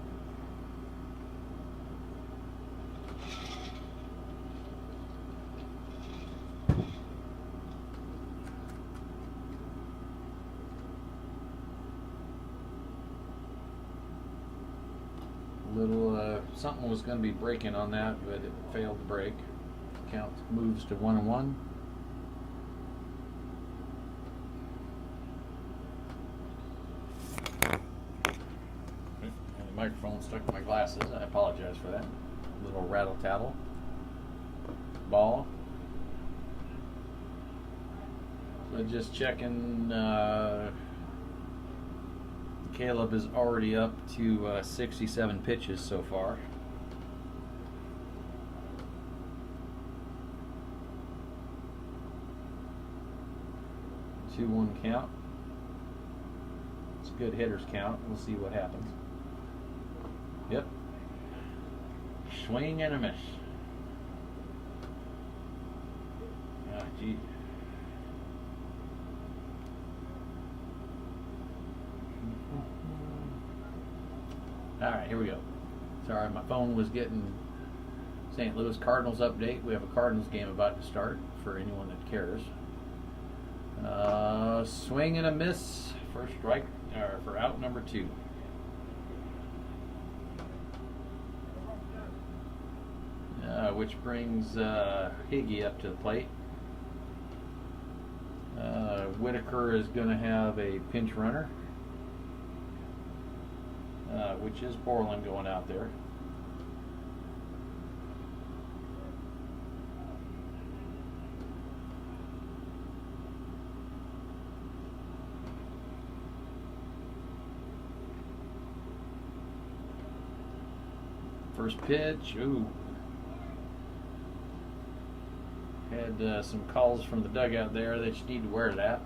Something was going to be breaking on that, but it failed to break. Count moves to 1-1. And the microphone stuck to my glasses. I apologize for that. A little rattle tattle. Ball. So just checking. Caleb is already up to 67 pitches so far. Two 2-1 count. It's a good hitter's count. We'll see what happens. Yep. Swing and a miss. Ah, gee. All right, here we go. Sorry, my phone was getting St. Louis Cardinals update. We have a Cardinals game about to start for anyone that cares. Swing and a miss for strike, or for out number 2. Which brings Higgy up to the plate. Whitaker is going to have a pinch runner, which is Borland going out there. First pitch, ooh. Had some calls from the dugout there that you need to wear that.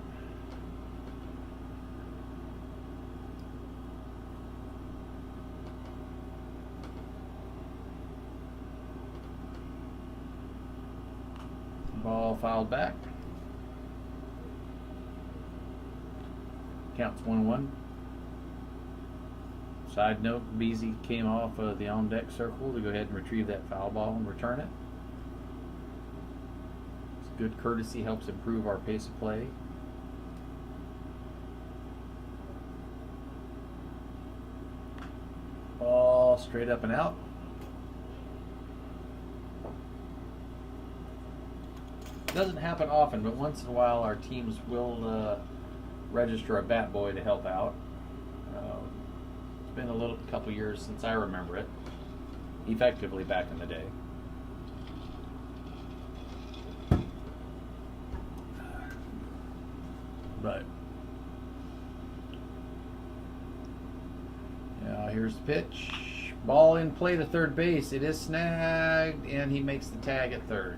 Ball fouled back. Counts 1-1. Side note, Beasy came off of the on-deck circle to go ahead and retrieve that foul ball and return it. It's good courtesy, helps improve our pace of play. Ball straight up and out. Doesn't happen often, but once in a while our teams will register a bat boy to help out. It's been a couple years since I remember it, effectively back in the day. Here's the pitch. Ball in play to third base. It is snagged, and he makes the tag at third.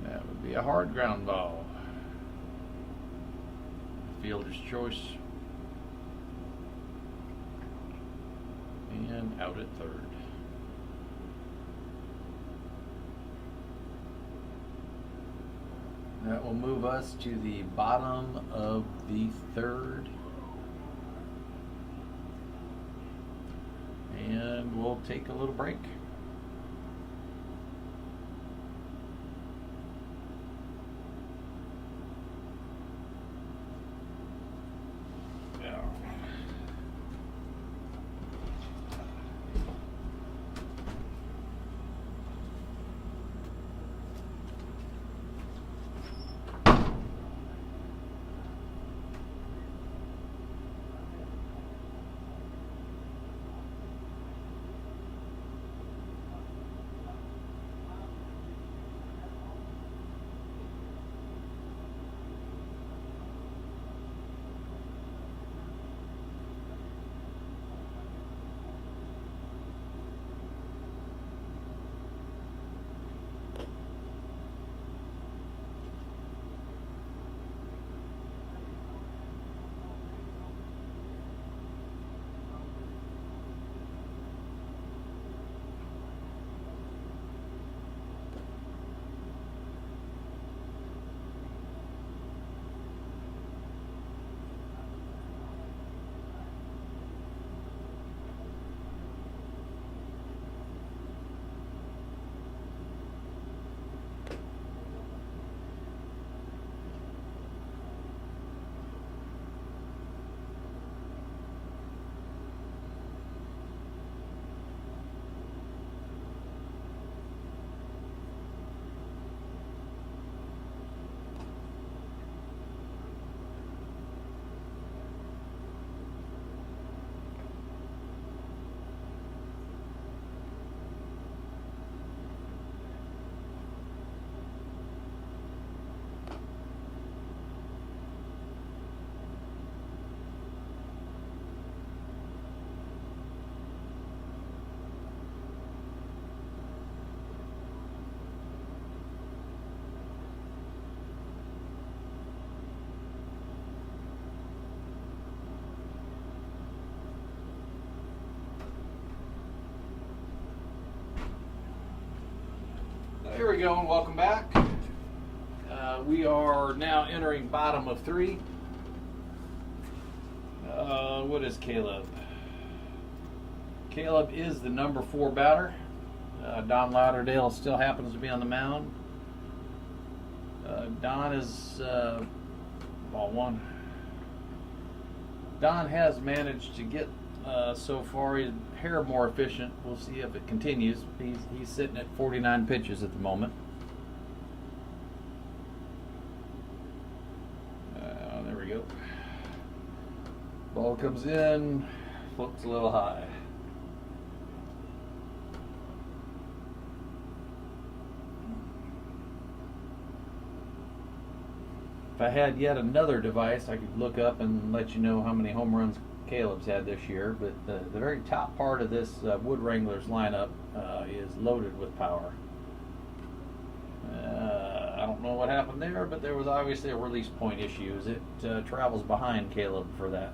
That would be a hard ground ball. Fielder's choice. And out at third. That will move us to the bottom of the third. And we'll take a little break. Here we go, and welcome back. We are now entering bottom of three. What is Caleb? Caleb is the number 4 batter. Don Lauderdale still happens to be on the mound. Don is ball one. Don has managed to get so far his hair more efficient. We'll see if it continues. He's sitting at 49 pitches at the moment. There we go. Ball comes in, floats a little high. If I had yet another device, I could look up and let you know how many home runs Caleb's had this year, but the very top part of this Wood Wranglers lineup is loaded with power. I don't know what happened there, but there was obviously a release point issue. It travels behind Caleb for that.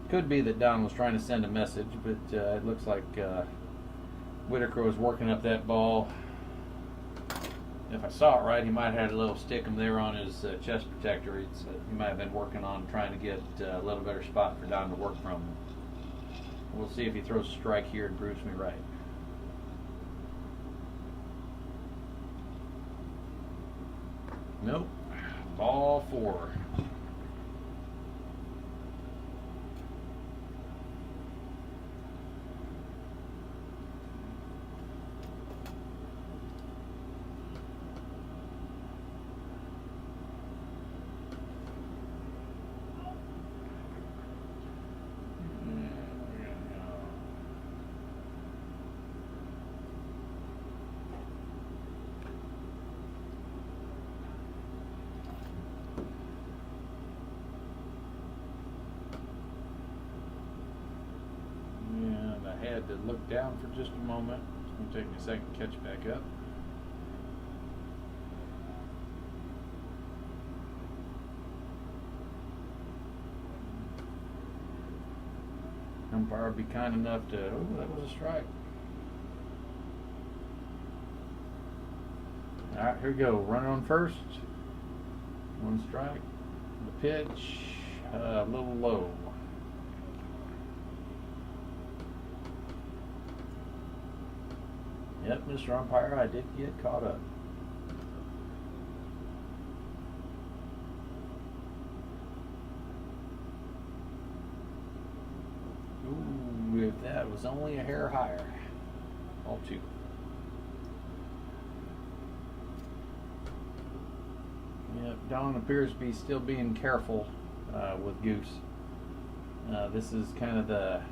Could be that Don was trying to send a message, but it looks like Whitaker was working up that ball. If I saw it right, he might have had a little stickum there on his chest protector. He might have been working on trying to get a little better spot for Don to work from. We'll see if he throws a strike here and proves me right. Nope. Ball 4. to look down for just a moment. It's going to take me a second to catch back up. Umpire would be kind enough to, oh, that was a strike. All right, here we go. Runner on first. One strike. The pitch, a little low. Yep, Mr. Umpire, I did get caught up. Ooh, if that was only a hair higher. All two. Yep, Don appears to be still being careful with Goose. This is kind of the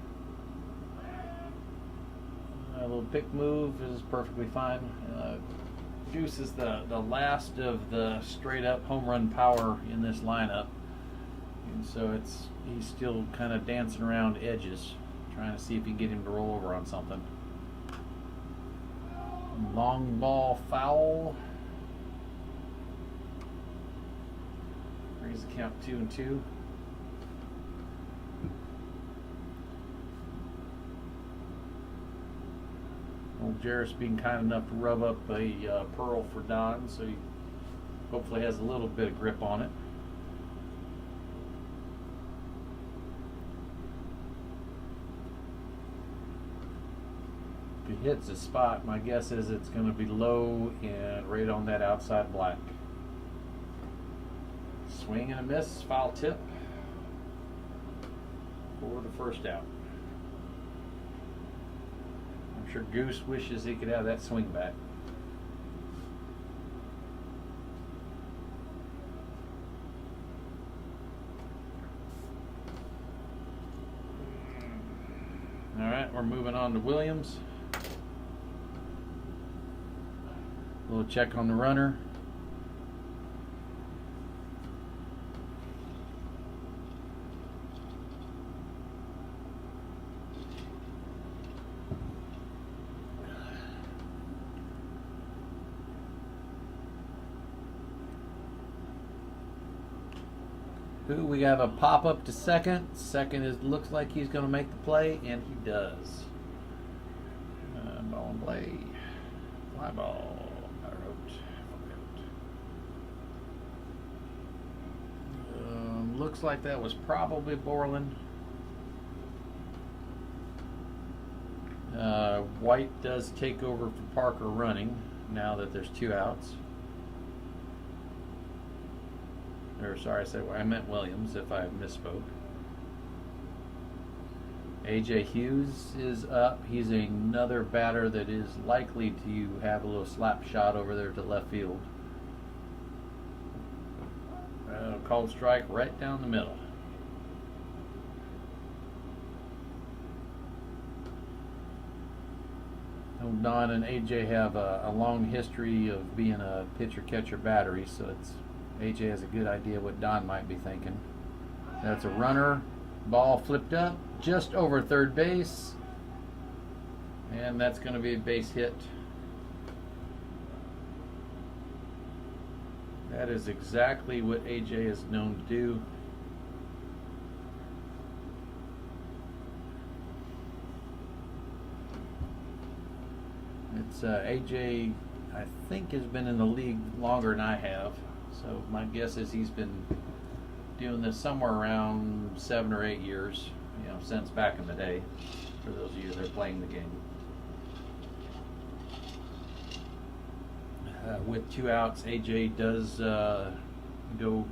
little pick move is perfectly fine. Goose is the last of the straight up home run power in this lineup, and so he's still kind of dancing around edges, trying to see if he can get him to roll over on something. Long ball foul. Brings the count 2-2. Old Jarris being kind enough to rub up a pearl for Don, so he hopefully has a little bit of grip on it. If he hits a spot, my guess is it's going to be low and right on that outside black. Swing and a miss, foul tip for the first out. I'm sure Goose wishes he could have that swing back. All right, we're moving on to Williams. A little check on the runner. We have a pop up to second. Second looks like he's going to make the play, and he does. Ball and play. Fly ball. Looks like that was probably Borland. White does take over for Parker running now that there's 2 outs. Or sorry, I meant Williams if I misspoke. AJ Hughes is up. He's another batter that is likely to have a little slap shot over there to left field. Called strike right down the middle. Don and AJ have a long history of being a pitcher-catcher battery, so AJ has a good idea what Don might be thinking. That's a runner. Ball flipped up just over third base. And that's going to be a base hit. That is exactly what AJ is known to do. It's AJ, I think, has been in the league longer than I have. So my guess is he's been doing this somewhere around 7 or 8 years, since back in the day, for those of you that are playing the game. With 2 outs, AJ does go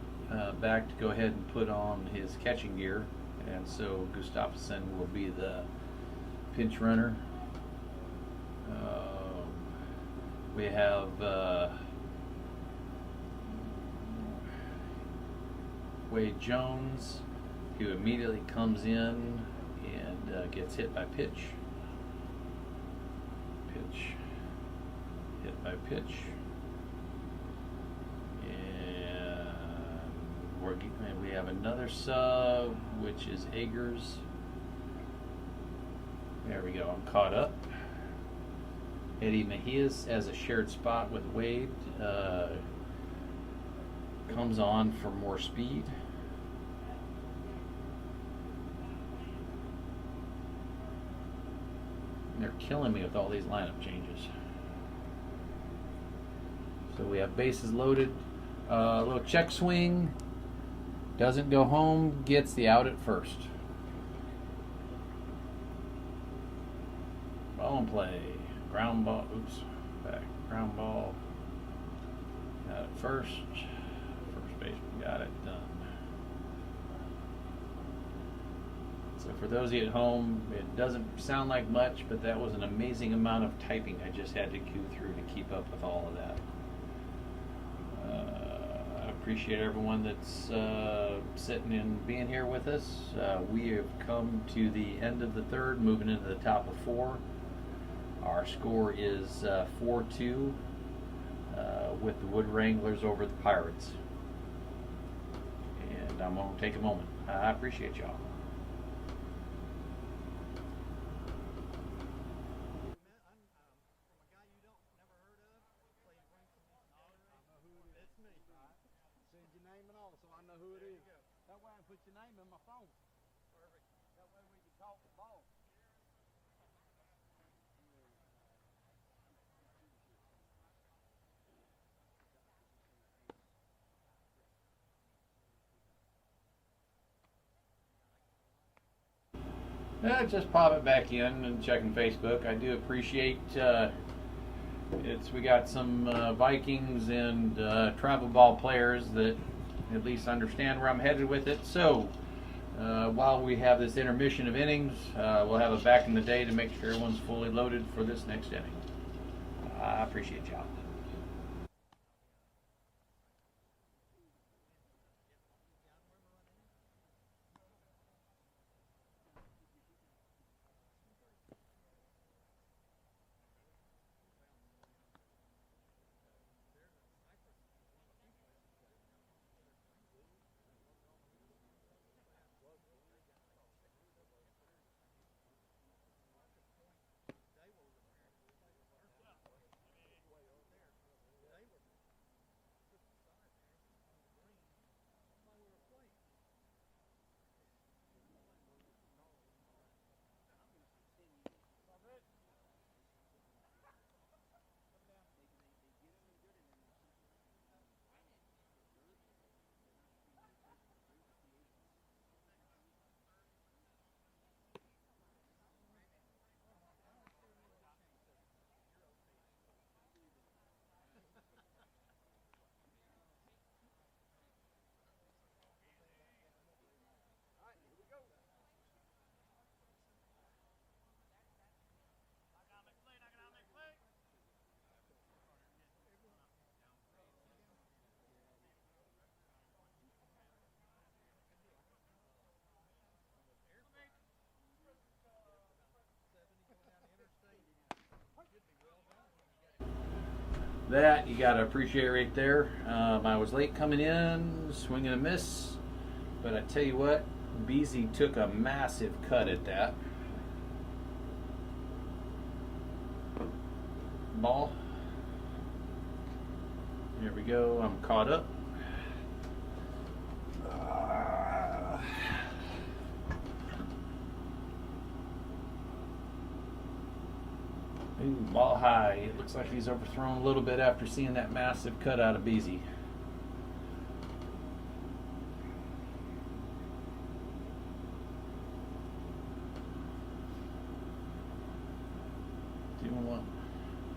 back to go ahead and put on his catching gear, and so Gustafsson will be the pinch runner. We have Wade Jones, who immediately comes in and gets hit by pitch. Hit by pitch. And we have another sub, which is Eggers. There we go. I'm caught up. Eddie Mejias as a shared spot with Wade. Comes on for more speed. And they're killing me with all these lineup changes. So we have bases loaded. A little check swing. Doesn't go home. Gets the out at first. Ball and play. Ground ball. Oops. Back. Ground ball. Got it first. First baseman got it done. So for those of you at home, it doesn't sound like much, but that was an amazing amount of typing I just had to go through to keep up with all of that. I appreciate everyone that's sitting and being here with us. We have come to the end of the third, moving into the top of four. Our score is 4-2 with the Wood Wranglers over the Pirates. And I'm going to take a moment. I appreciate y'all. Send your name and all, so I know who it is. That way I can put your name in my phone. Perfect. That way we can talk the ball. Just pop it back in and checking Facebook. I do appreciate we got some Vikings and travel ball players that at least understand where I'm headed with it. So while we have this intermission of innings, we'll have it back in the day to make sure everyone's fully loaded for this next inning. I appreciate y'all. That you got to appreciate right there. I was late coming in, swinging a miss, but I tell you what, Beasy took a massive cut at that. Ball. Here we go. I'm caught up. Ooh, ball high. It looks like he's overthrown a little bit after seeing that massive cut out of Beasy.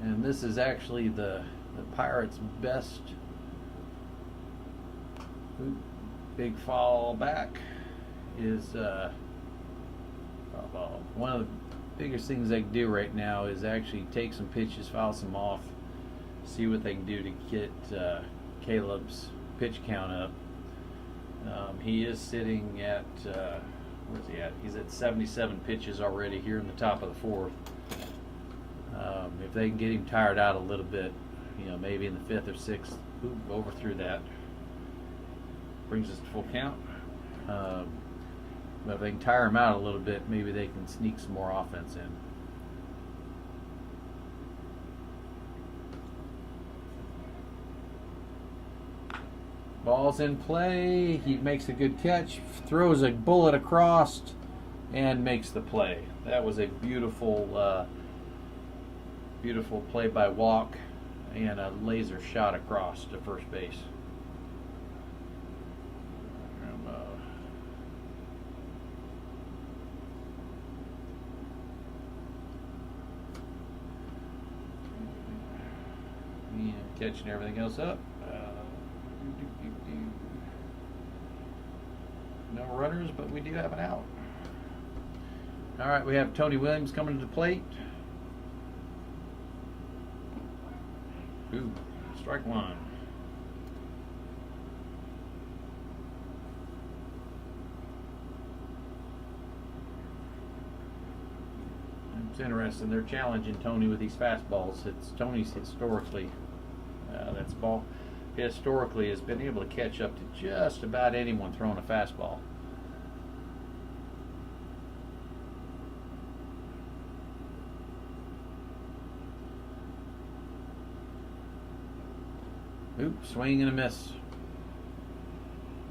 And this is actually the Pirates' best. Big fall back is one of the biggest things they can do right now is actually take some pitches, foul some off, see what they can do to get Caleb's pitch count up. He is sitting at where's he at? He's at 77 pitches already here in the top of the fourth. If they can get him tired out a little bit, maybe in the fifth or sixth, overthrew that. Brings us to full count. But if they can tire them out a little bit, maybe they can sneak some more offense in. Ball's in play. He makes a good catch, throws a bullet across, and makes the play. That was a beautiful, beautiful play by Walk, and a laser shot across to first base. And catching everything else up. No runners, but we do have an out. All right, we have Tony Williams coming to the plate. Ooh, strike one. It's interesting. They're challenging Tony with these fastballs. It's Tony's historically, that's ball. Historically has been able to catch up to just about anyone throwing a fastball. Oop, swing and a miss.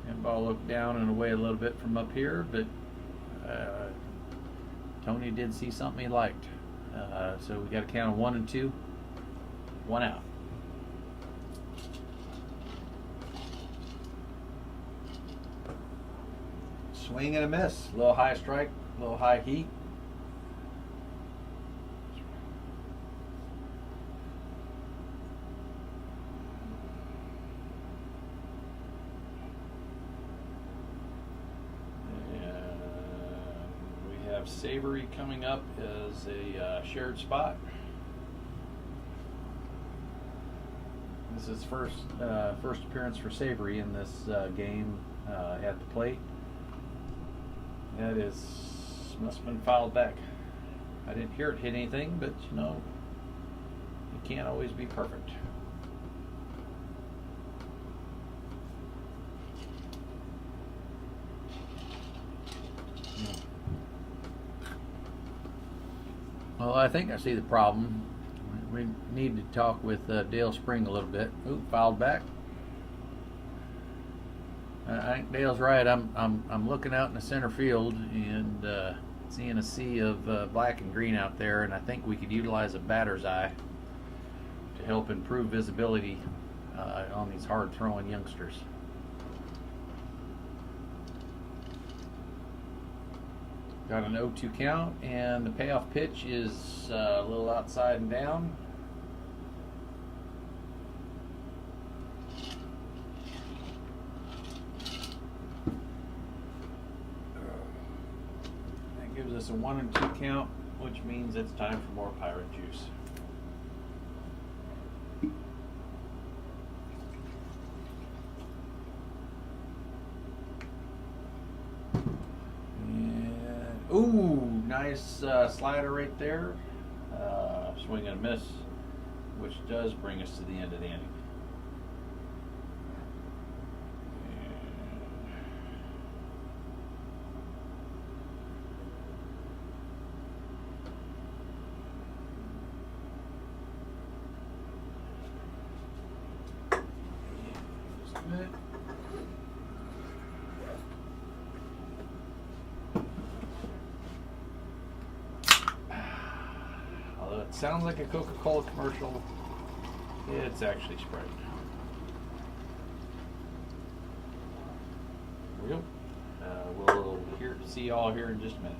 And ball looked down and away a little bit from up here, but Tony did see something he liked. So we got a count of 1 and 2. 1 out. Swing and a miss. A little high strike, a little high heat. And we have Savory coming up as a shared spot. This is first appearance for Savory in this game at the plate. That must have been fouled back. I didn't hear it hit anything, but you know, you can't always be perfect. Well, I think I see the problem. We need to talk with Dale Spring a little bit. Ooh, fouled back. I think Dale's right. I'm looking out in the center field and seeing a sea of black and green out there, and I think we could utilize a batter's eye to help improve visibility on these hard-throwing youngsters. Got an 0-2 count, and the payoff pitch is a little outside and down. Gives us a 1 and 2 count, which means it's time for more pirate juice. And ooh, nice slider right there. Swing and a miss, which does bring us to the end of the inning. Although it sounds like a Coca-Cola commercial, it's actually Sprite. There we go. We'll see y'all here in just a minute.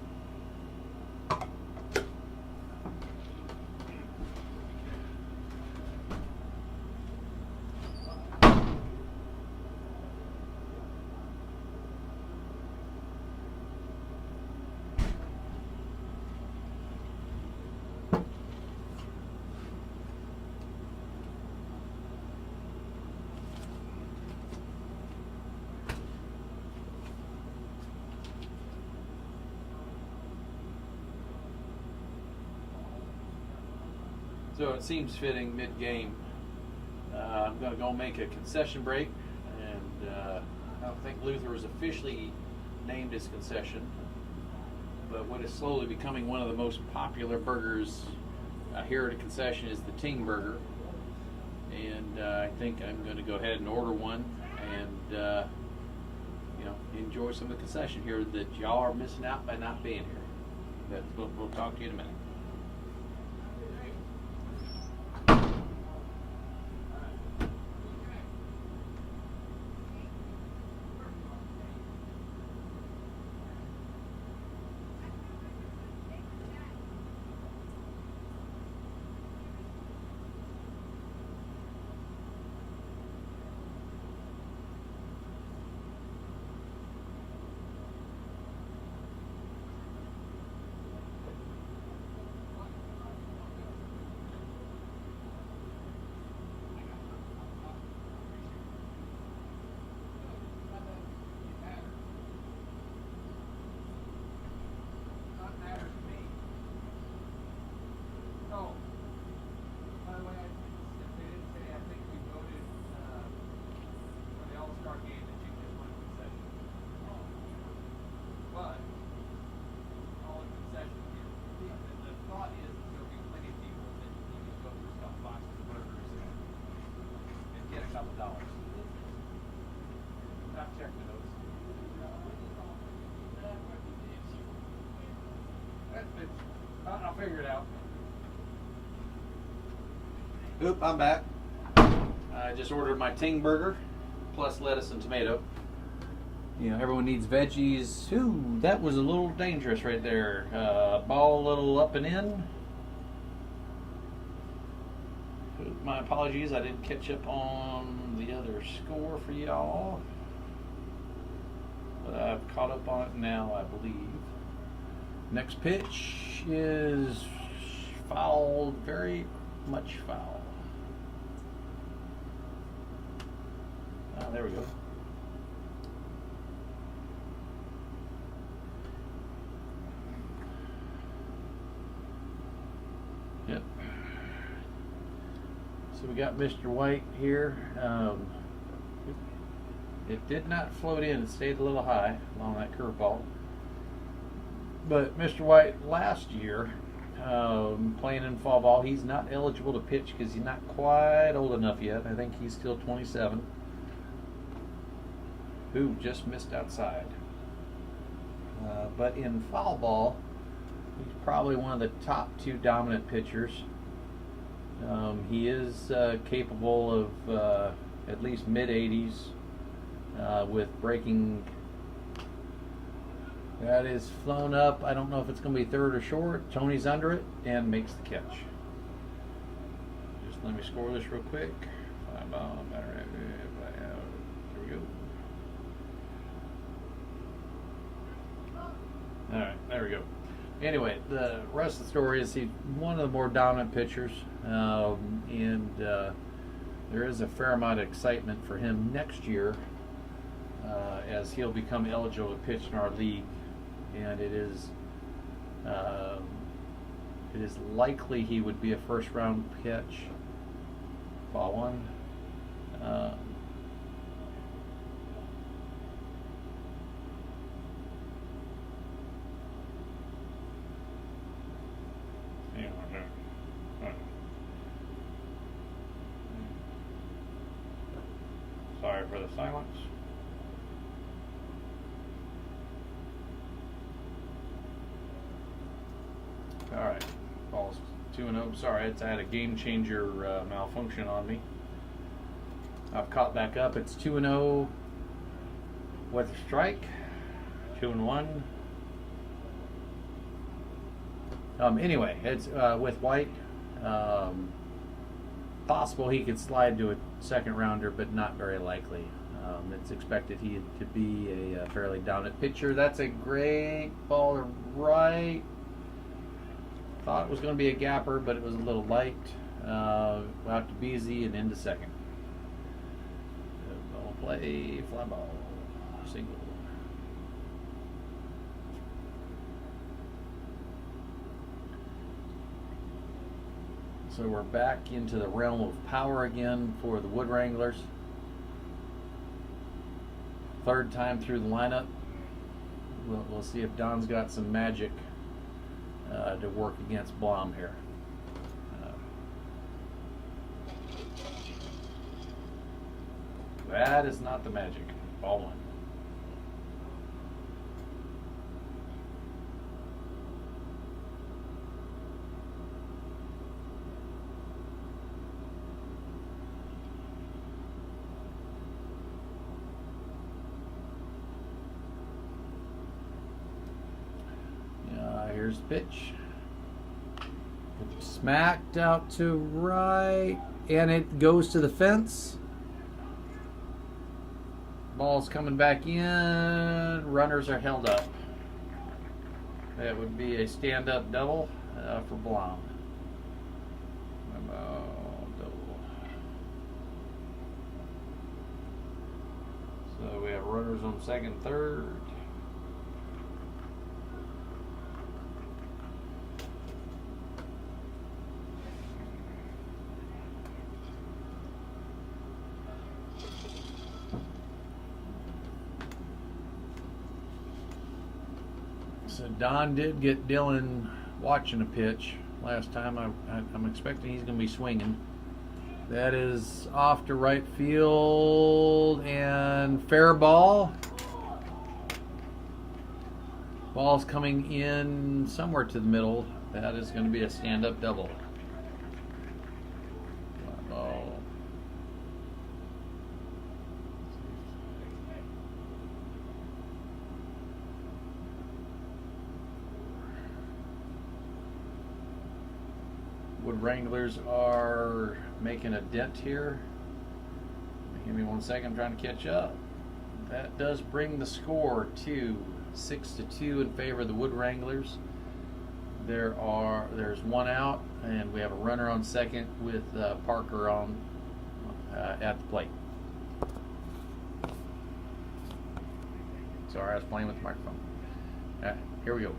So it seems fitting mid-game. I'm going to go make a concession break, and I don't think Luther is officially named his concession, but what is slowly becoming one of the most popular burgers here at a concession is the Ting Burger. And I think I'm going to go ahead and order one and enjoy some of the concession here that y'all are missing out by not being here. But we'll talk to you in a minute. I'll figure it out. Oop, I'm back. I just ordered my Ting Burger plus lettuce and tomato. You know, everyone needs veggies. Ooh, that was a little dangerous right there. Ball a little up and in. My apologies, I didn't catch up on the other score for y'all. But I've caught up on it now, I believe. Next pitch is foul, very much foul. There we go. Yep. So we got Mr. White here. It did not float in, it stayed a little high along that curveball. But Mr. White last year, playing in fall ball, he's not eligible to pitch because he's not quite old enough yet. I think he's still 27. Who just missed outside. But in foul ball, he's probably one of the top two dominant pitchers. He is capable of at least mid-80s with breaking. That is flown up. I don't know if it's going to be third or short. Tony's under it and makes the catch. Just let me score this real quick. Fly ball, there we go. All right, there we go. Anyway, the rest of the story is he's one of the more dominant pitchers, and there is a fair amount of excitement for him next year as he'll become eligible to pitch in our league. And it is likely he would be a first round pitch. Ball one. Sorry for the silence. All right, ball's 2-0. Sorry, I had a game changer malfunction on me. I've caught back up. It's 2-0 with a strike. 2-1. Anyway, it's with White. Possible he could slide to a second rounder, but not very likely. It's expected he to be a fairly dominant pitcher. That's a great ball to right. Thought it was going to be a gapper, but it was a little light. Out to Beasy and into second. Ball play, fly ball, single. So we're back into the realm of power again for the Wood Wranglers. Third time through the lineup. we'll see if Don's got some magic to work against Blom here. That is not the magic. Ball one. Here's the pitch. Smacked out to right, and it goes to the fence. Ball's coming back in. Runners are held up. That would be a stand-up double for Blom. Double. So we have runners on second, third. So Don did get Dylan watching a pitch last time. I'm expecting he's going to be swinging. That is off to right field and fair ball. Ball's coming in somewhere to the middle. That is going to be a stand-up double. Ball. Wood Wranglers are making a dent here. Give me 1 second, I'm trying to catch up. That does bring the score to 6-2 in favor of the Wood Wranglers. There's one out, and we have a runner on second with Parker on at the plate. Sorry, I was playing with the microphone. Here we go.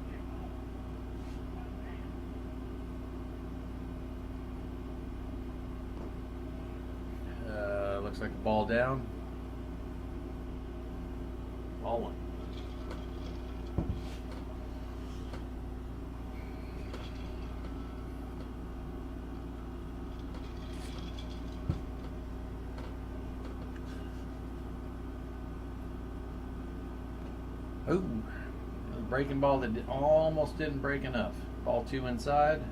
Looks like a ball down. Ball one. Ooh, a breaking ball that almost didn't break enough. Ball two inside.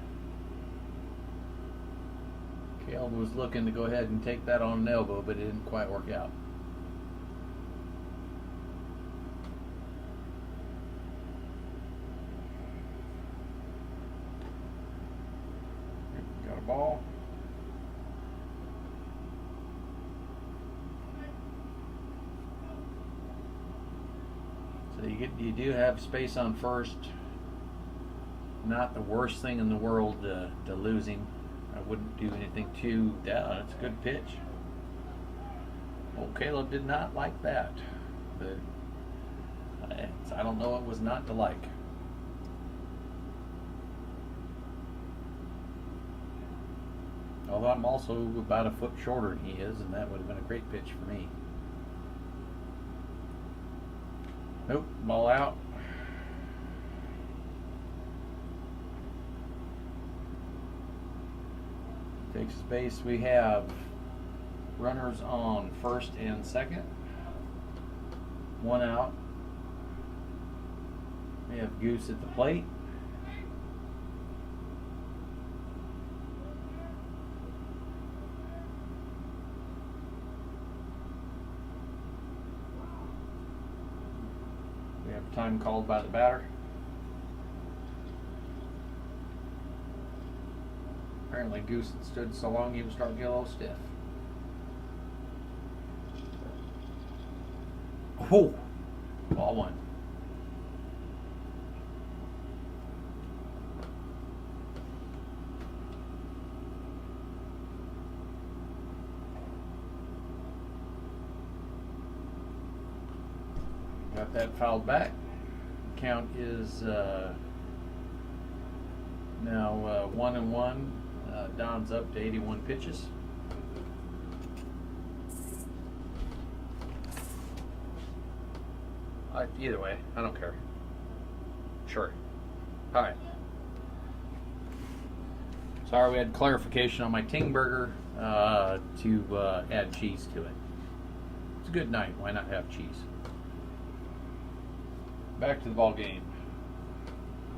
Caleb was looking to go ahead and take that on an elbow, but it didn't quite work out. Got a ball. So you do have space on first. Not the worst thing in the world to losing. I wouldn't do anything too down. It's a good pitch. Well, Caleb did not like that. But I don't know what was not to like. Although I'm also about a foot shorter than he is, and that would have been a great pitch for me. Nope, ball out. Takes space. We have runners on first and second. One out. We have Goose at the plate. We have time called by the batter. Apparently Goose had stood so long he was starting to get a little stiff. Oh, ball one. Got that fouled back. Count is now 1-1. Don's up to 81 pitches. Either way, I don't care. Sure. Hi. Sorry, we had clarification on my ting burger to add cheese to it. It's a good night. Why not have cheese? Back to the ball game.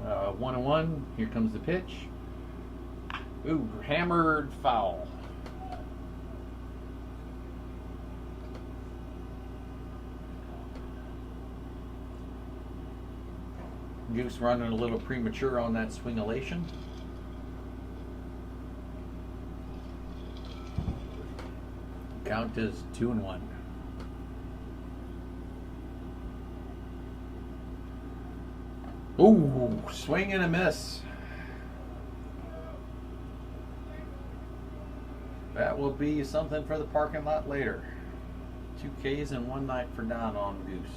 1-1. Here comes the pitch. Ooh, hammered foul. Goose running a little premature on that swingulation. Count is 2-1. Ooh, swing and a miss. That will be something for the parking lot later. 2 Ks in one night for Don on Goose.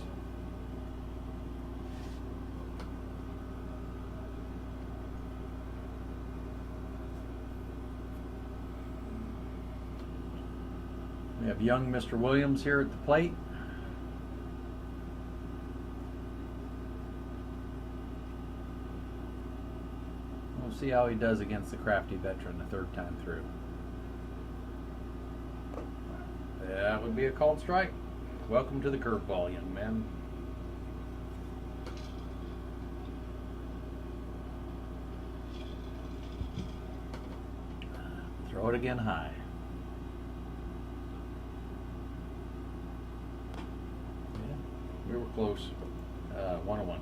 We have young Mr. Williams here at the plate. We'll see how he does against the crafty veteran the third time through. That would be a called strike. Welcome to the curveball, young man. Throw it again high. We were close. 1-1.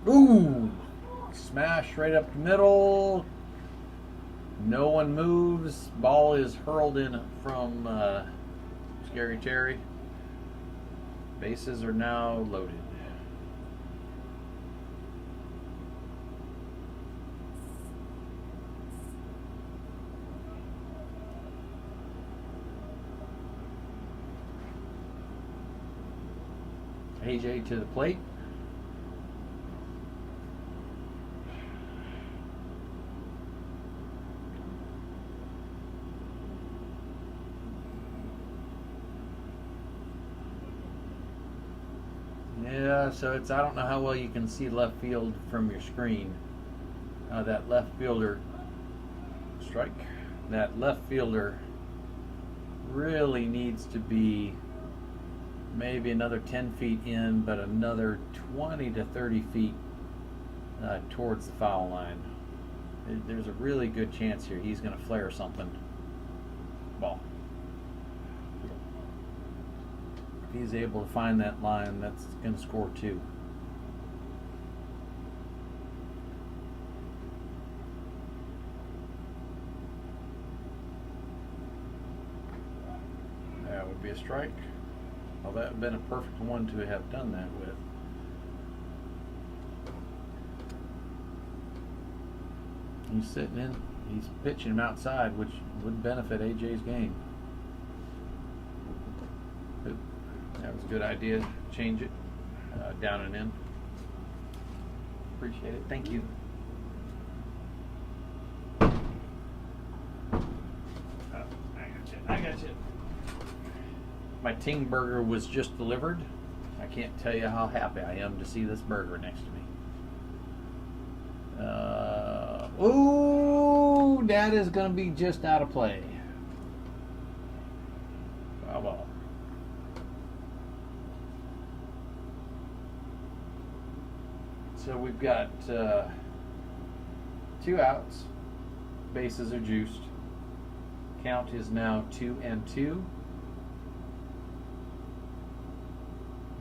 Ooh! Smash right up the middle. No one moves. Ball is hurled in from Scary Terry. Bases are now loaded. AJ to the plate. Yeah, so it's, I don't know how well you can see left field from your screen. That left fielder, strike, that left fielder really needs to be maybe another 10 feet in, but another 20 to 30 feet towards the foul line. There's a really good chance here he's going to flare something. Ball. If he's able to find that line, that's going to score 2. That would be a strike. Well, that would have been a perfect one to have done that with. He's sitting in, he's pitching him outside, which would benefit AJ's game. That was a good idea. Change it down and in. Appreciate it. Thank you. I got you. My ting burger was just delivered. I can't tell you how happy I am to see this burger next to me. Ooh, that is going to be just out of play. Foul ball. So we've got 2 outs. Bases are juiced. Count is now 2-2.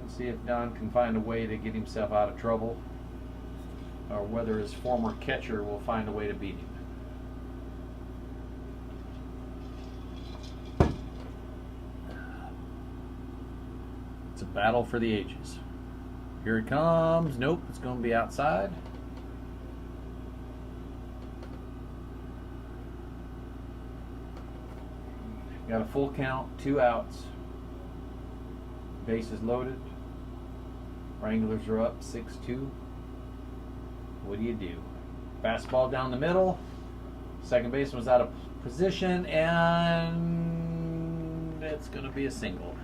Let's see if Don can find a way to get himself out of trouble, or whether his former catcher will find a way to beat him. It's a battle for the ages. Here it comes. Nope, it's going to be outside. Got a full count, 2 outs. Bases loaded. Wranglers are up 6-2. What do you do? Fastball down the middle. Second baseman was out of position, and it's going to be a single.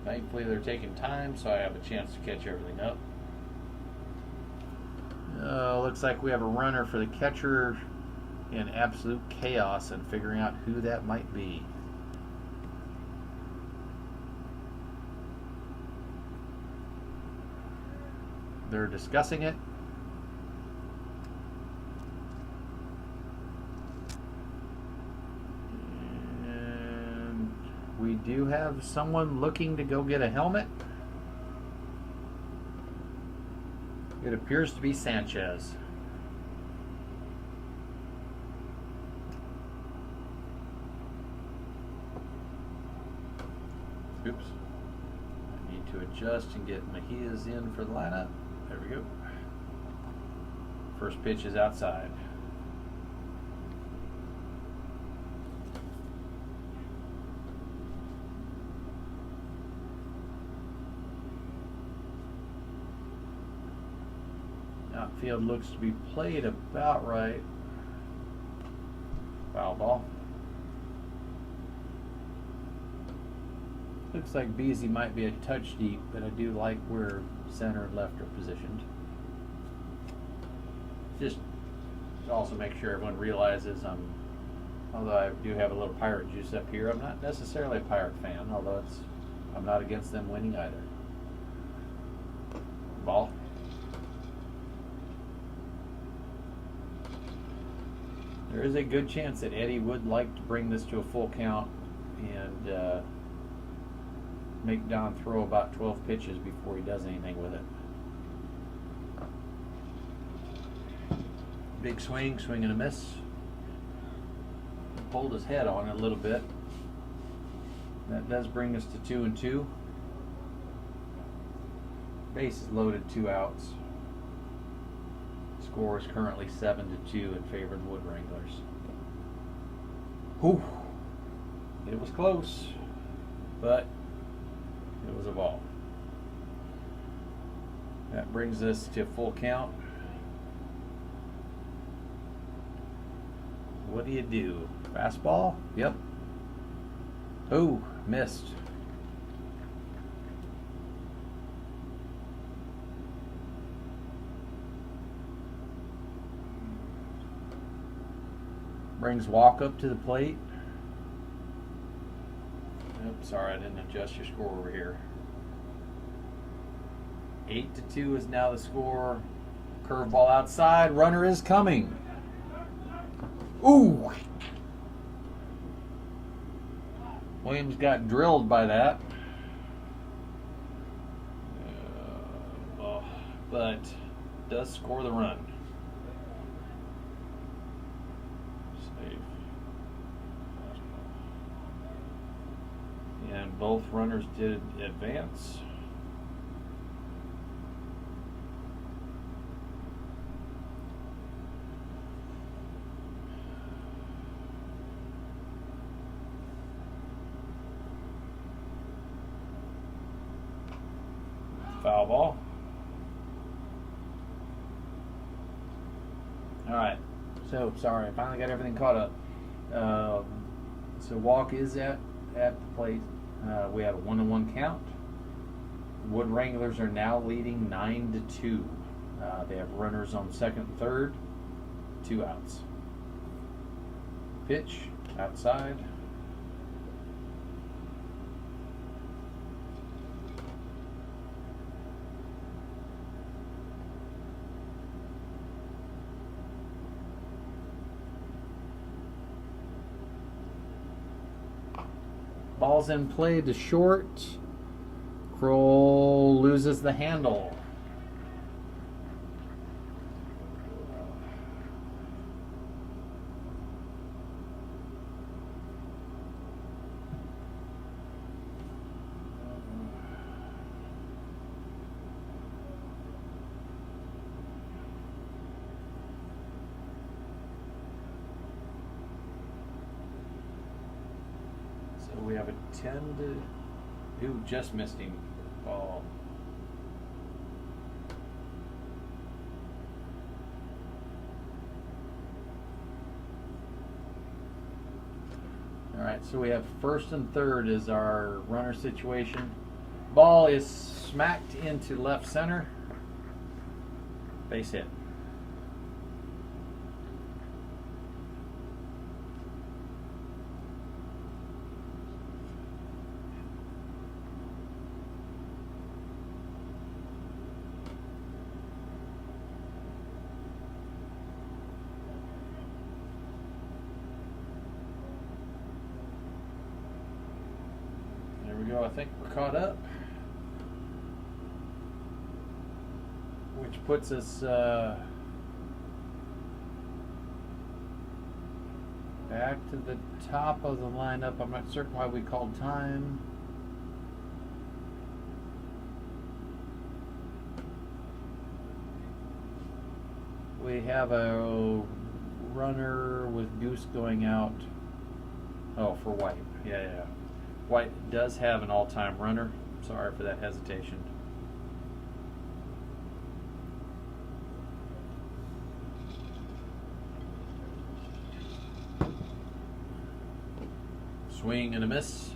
Thankfully, they're taking time, so I have a chance to catch everything up. Looks like we have a runner for the catcher in absolute chaos and figuring out who that might be. They're discussing it. We do have someone looking to go get a helmet. It appears to be Sanchez. Oops. I need to adjust and get Mejia's in for the lineup. There we go. First pitch is outside. Outfield looks to be played about right. Foul ball. Looks like Beasley might be a touch deep, but I do like where center and left are positioned. Just to also make sure everyone realizes although I do have a little Pirate juice up here, I'm not necessarily a Pirate fan, although I'm not against them winning either. Ball. There is a good chance that Eddie would like to bring this to a full count and make Don throw about 12 pitches before he does anything with it. Big swing, swing and a miss. Pulled his head on it a little bit. That does bring us to 2-2. Base is loaded, 2 outs. Score is currently 7-2 in favor of the Wood Wranglers. Whew. It was close, but it was a ball. That brings us to full count. What do you do? Fastball? Yep. Oh, missed. Brings Walk up to the plate. Oops, sorry, I didn't adjust your score over here. 8-2 is now the score. Curveball outside. Runner is coming. Ooh! Williams got drilled by that. But does score the run. And both runners did advance. Foul ball. All right. So sorry, I finally got everything caught up. So Walk is at the plate. We have a 1-1 count. Wood Wranglers are now leading 9-2. They have runners on second and third, 2 outs. Pitch outside. Ball's in play to short. Kroll loses the handle. So we have a 10 to. Ooh, just missed him. Ball. All right, so we have first and third is our runner situation. Ball is smacked into left center. Base hit. There we go. I think we're caught up. Which puts us back to the top of the lineup. I'm not certain why we called time. We have a runner with Goose going out. Oh, for White. Yeah. White does have an all-time runner. Sorry for that hesitation. Swing and a miss.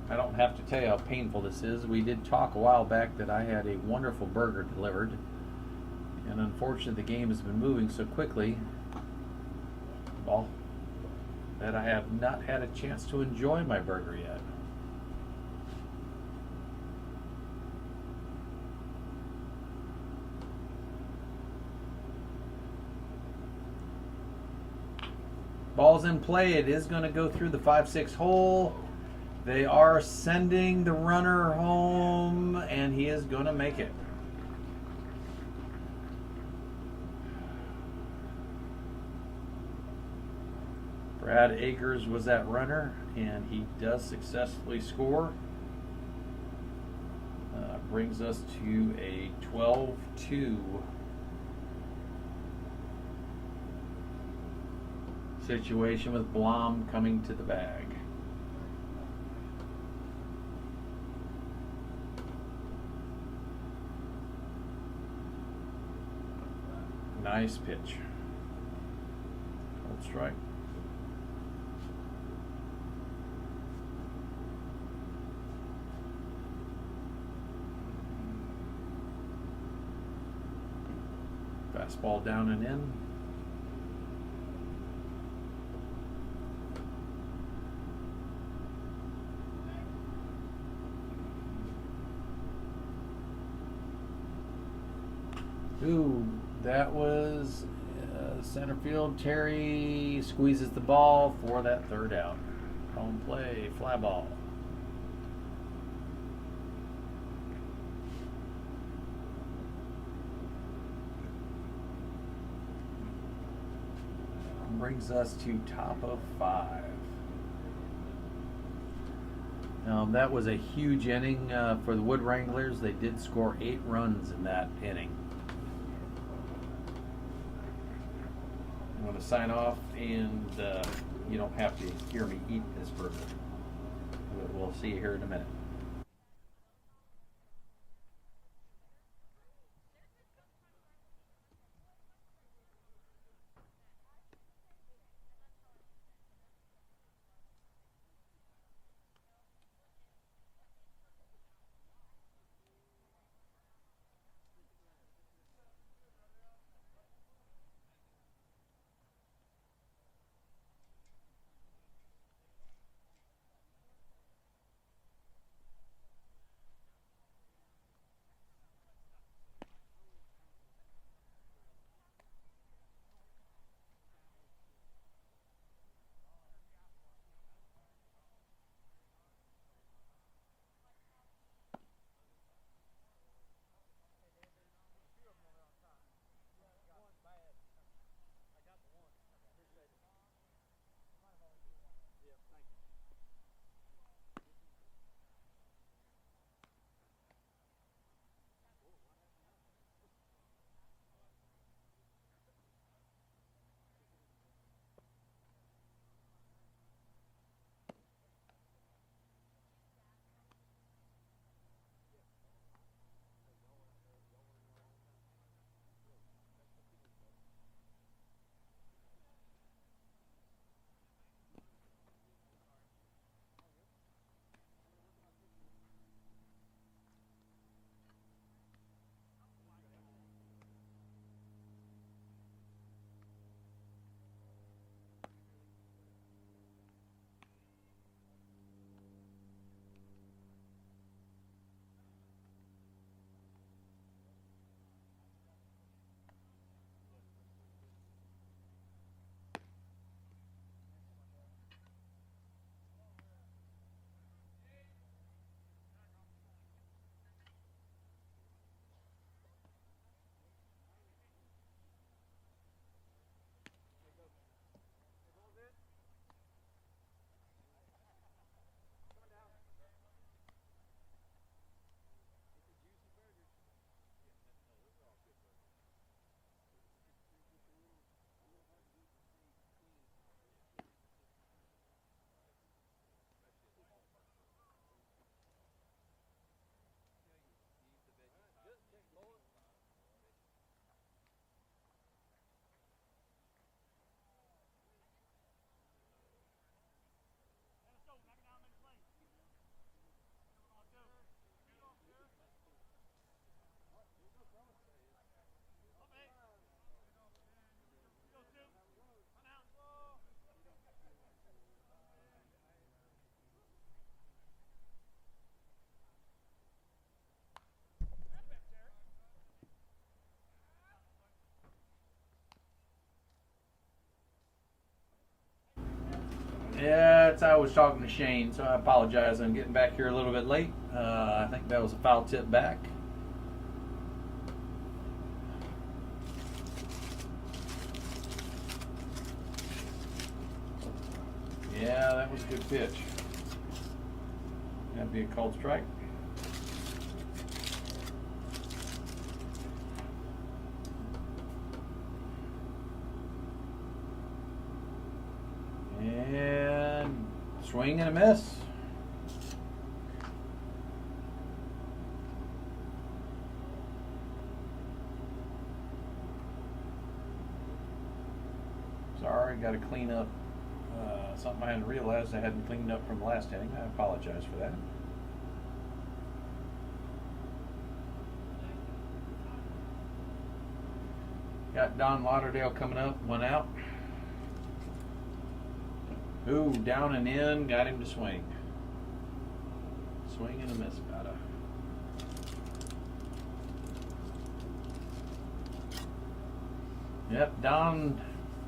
I don't have to tell you how painful this is. We did talk a while back that I had a wonderful burger delivered. And unfortunately, the game has been moving so quickly. Ball. That I have not had a chance to enjoy my burger yet. Ball's in play. It is going to go through the 5-6 hole. They are sending the runner home, and he is going to make it. Brad Akers was that runner, and he does successfully score. Brings us to a 12-2 situation with Blom coming to the bag. Nice pitch. Hold strike. Fastball down and in. Ooh, that was center field. Terry squeezes the ball for that third out. Home play, fly ball. Brings us to top of 5. That was a huge inning for the Wood Wranglers. They did score 8 runs in that inning. I'm going to sign off, and you don't have to hear me eat this burger. We'll see you here in a minute. that's how I was talking to Shane, so I apologize. I'm getting back here a little bit late. I think that was a foul tip back. Yeah, that was a good pitch. That'd be a called strike. And swing and a miss. Sorry, got to clean up something I hadn't realized I hadn't cleaned up from the last inning. I apologize for that. Got Don Lauderdale coming up, one out. Ooh, down and in, got him to swing. Swing and a miss, about a. Yep, Don,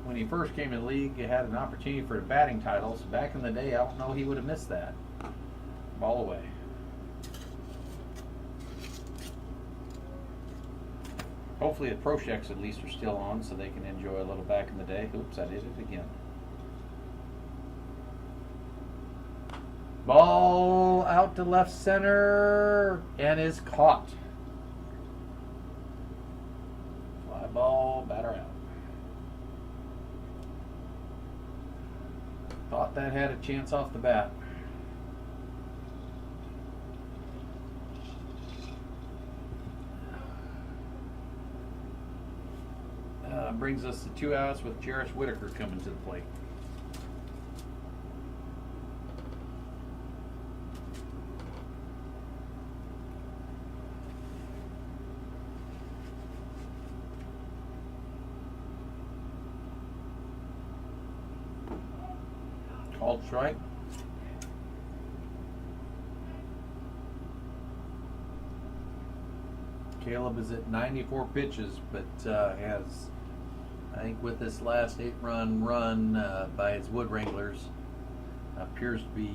when he first came in the league, he had an opportunity for the batting titles. Back in the day, I don't know he would have missed that. Ball away. Hopefully the Pro Shacks at least are still on so they can enjoy a little back in the day. Oops, I did it again. Ball out to left center and is caught. Fly ball, batter out. Thought that had a chance off the bat. Brings us to 2 outs with Jarris Whitaker coming to the plate. Called strike. Caleb is at 94 pitches, but has, I think with this last 8-run run by his Wood Wranglers, appears to be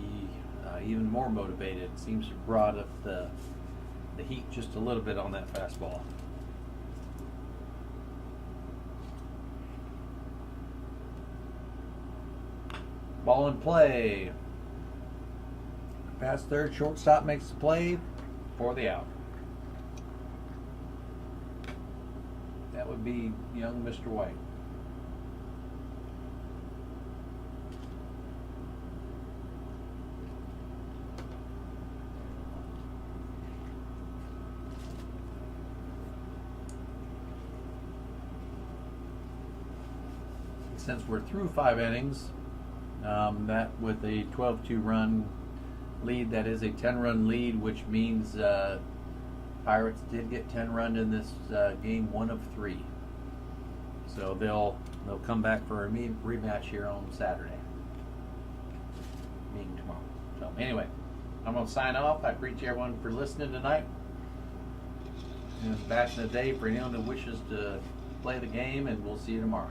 even more motivated. Seems to have brought up the heat just a little bit on that fastball. Ball in play. Past third, shortstop makes the play for the out. That would be young Mr. White. Since we're through 5 innings, that with a 12-2 run lead, that is a 10-run lead, which means Pirates did get 10 run in this game, 1 of 3. So they'll come back for a rematch here on Saturday, being tomorrow. So anyway, I'm gonna sign off. I appreciate everyone for listening tonight. And back in the day for anyone that wishes to play the game, and we'll see you tomorrow.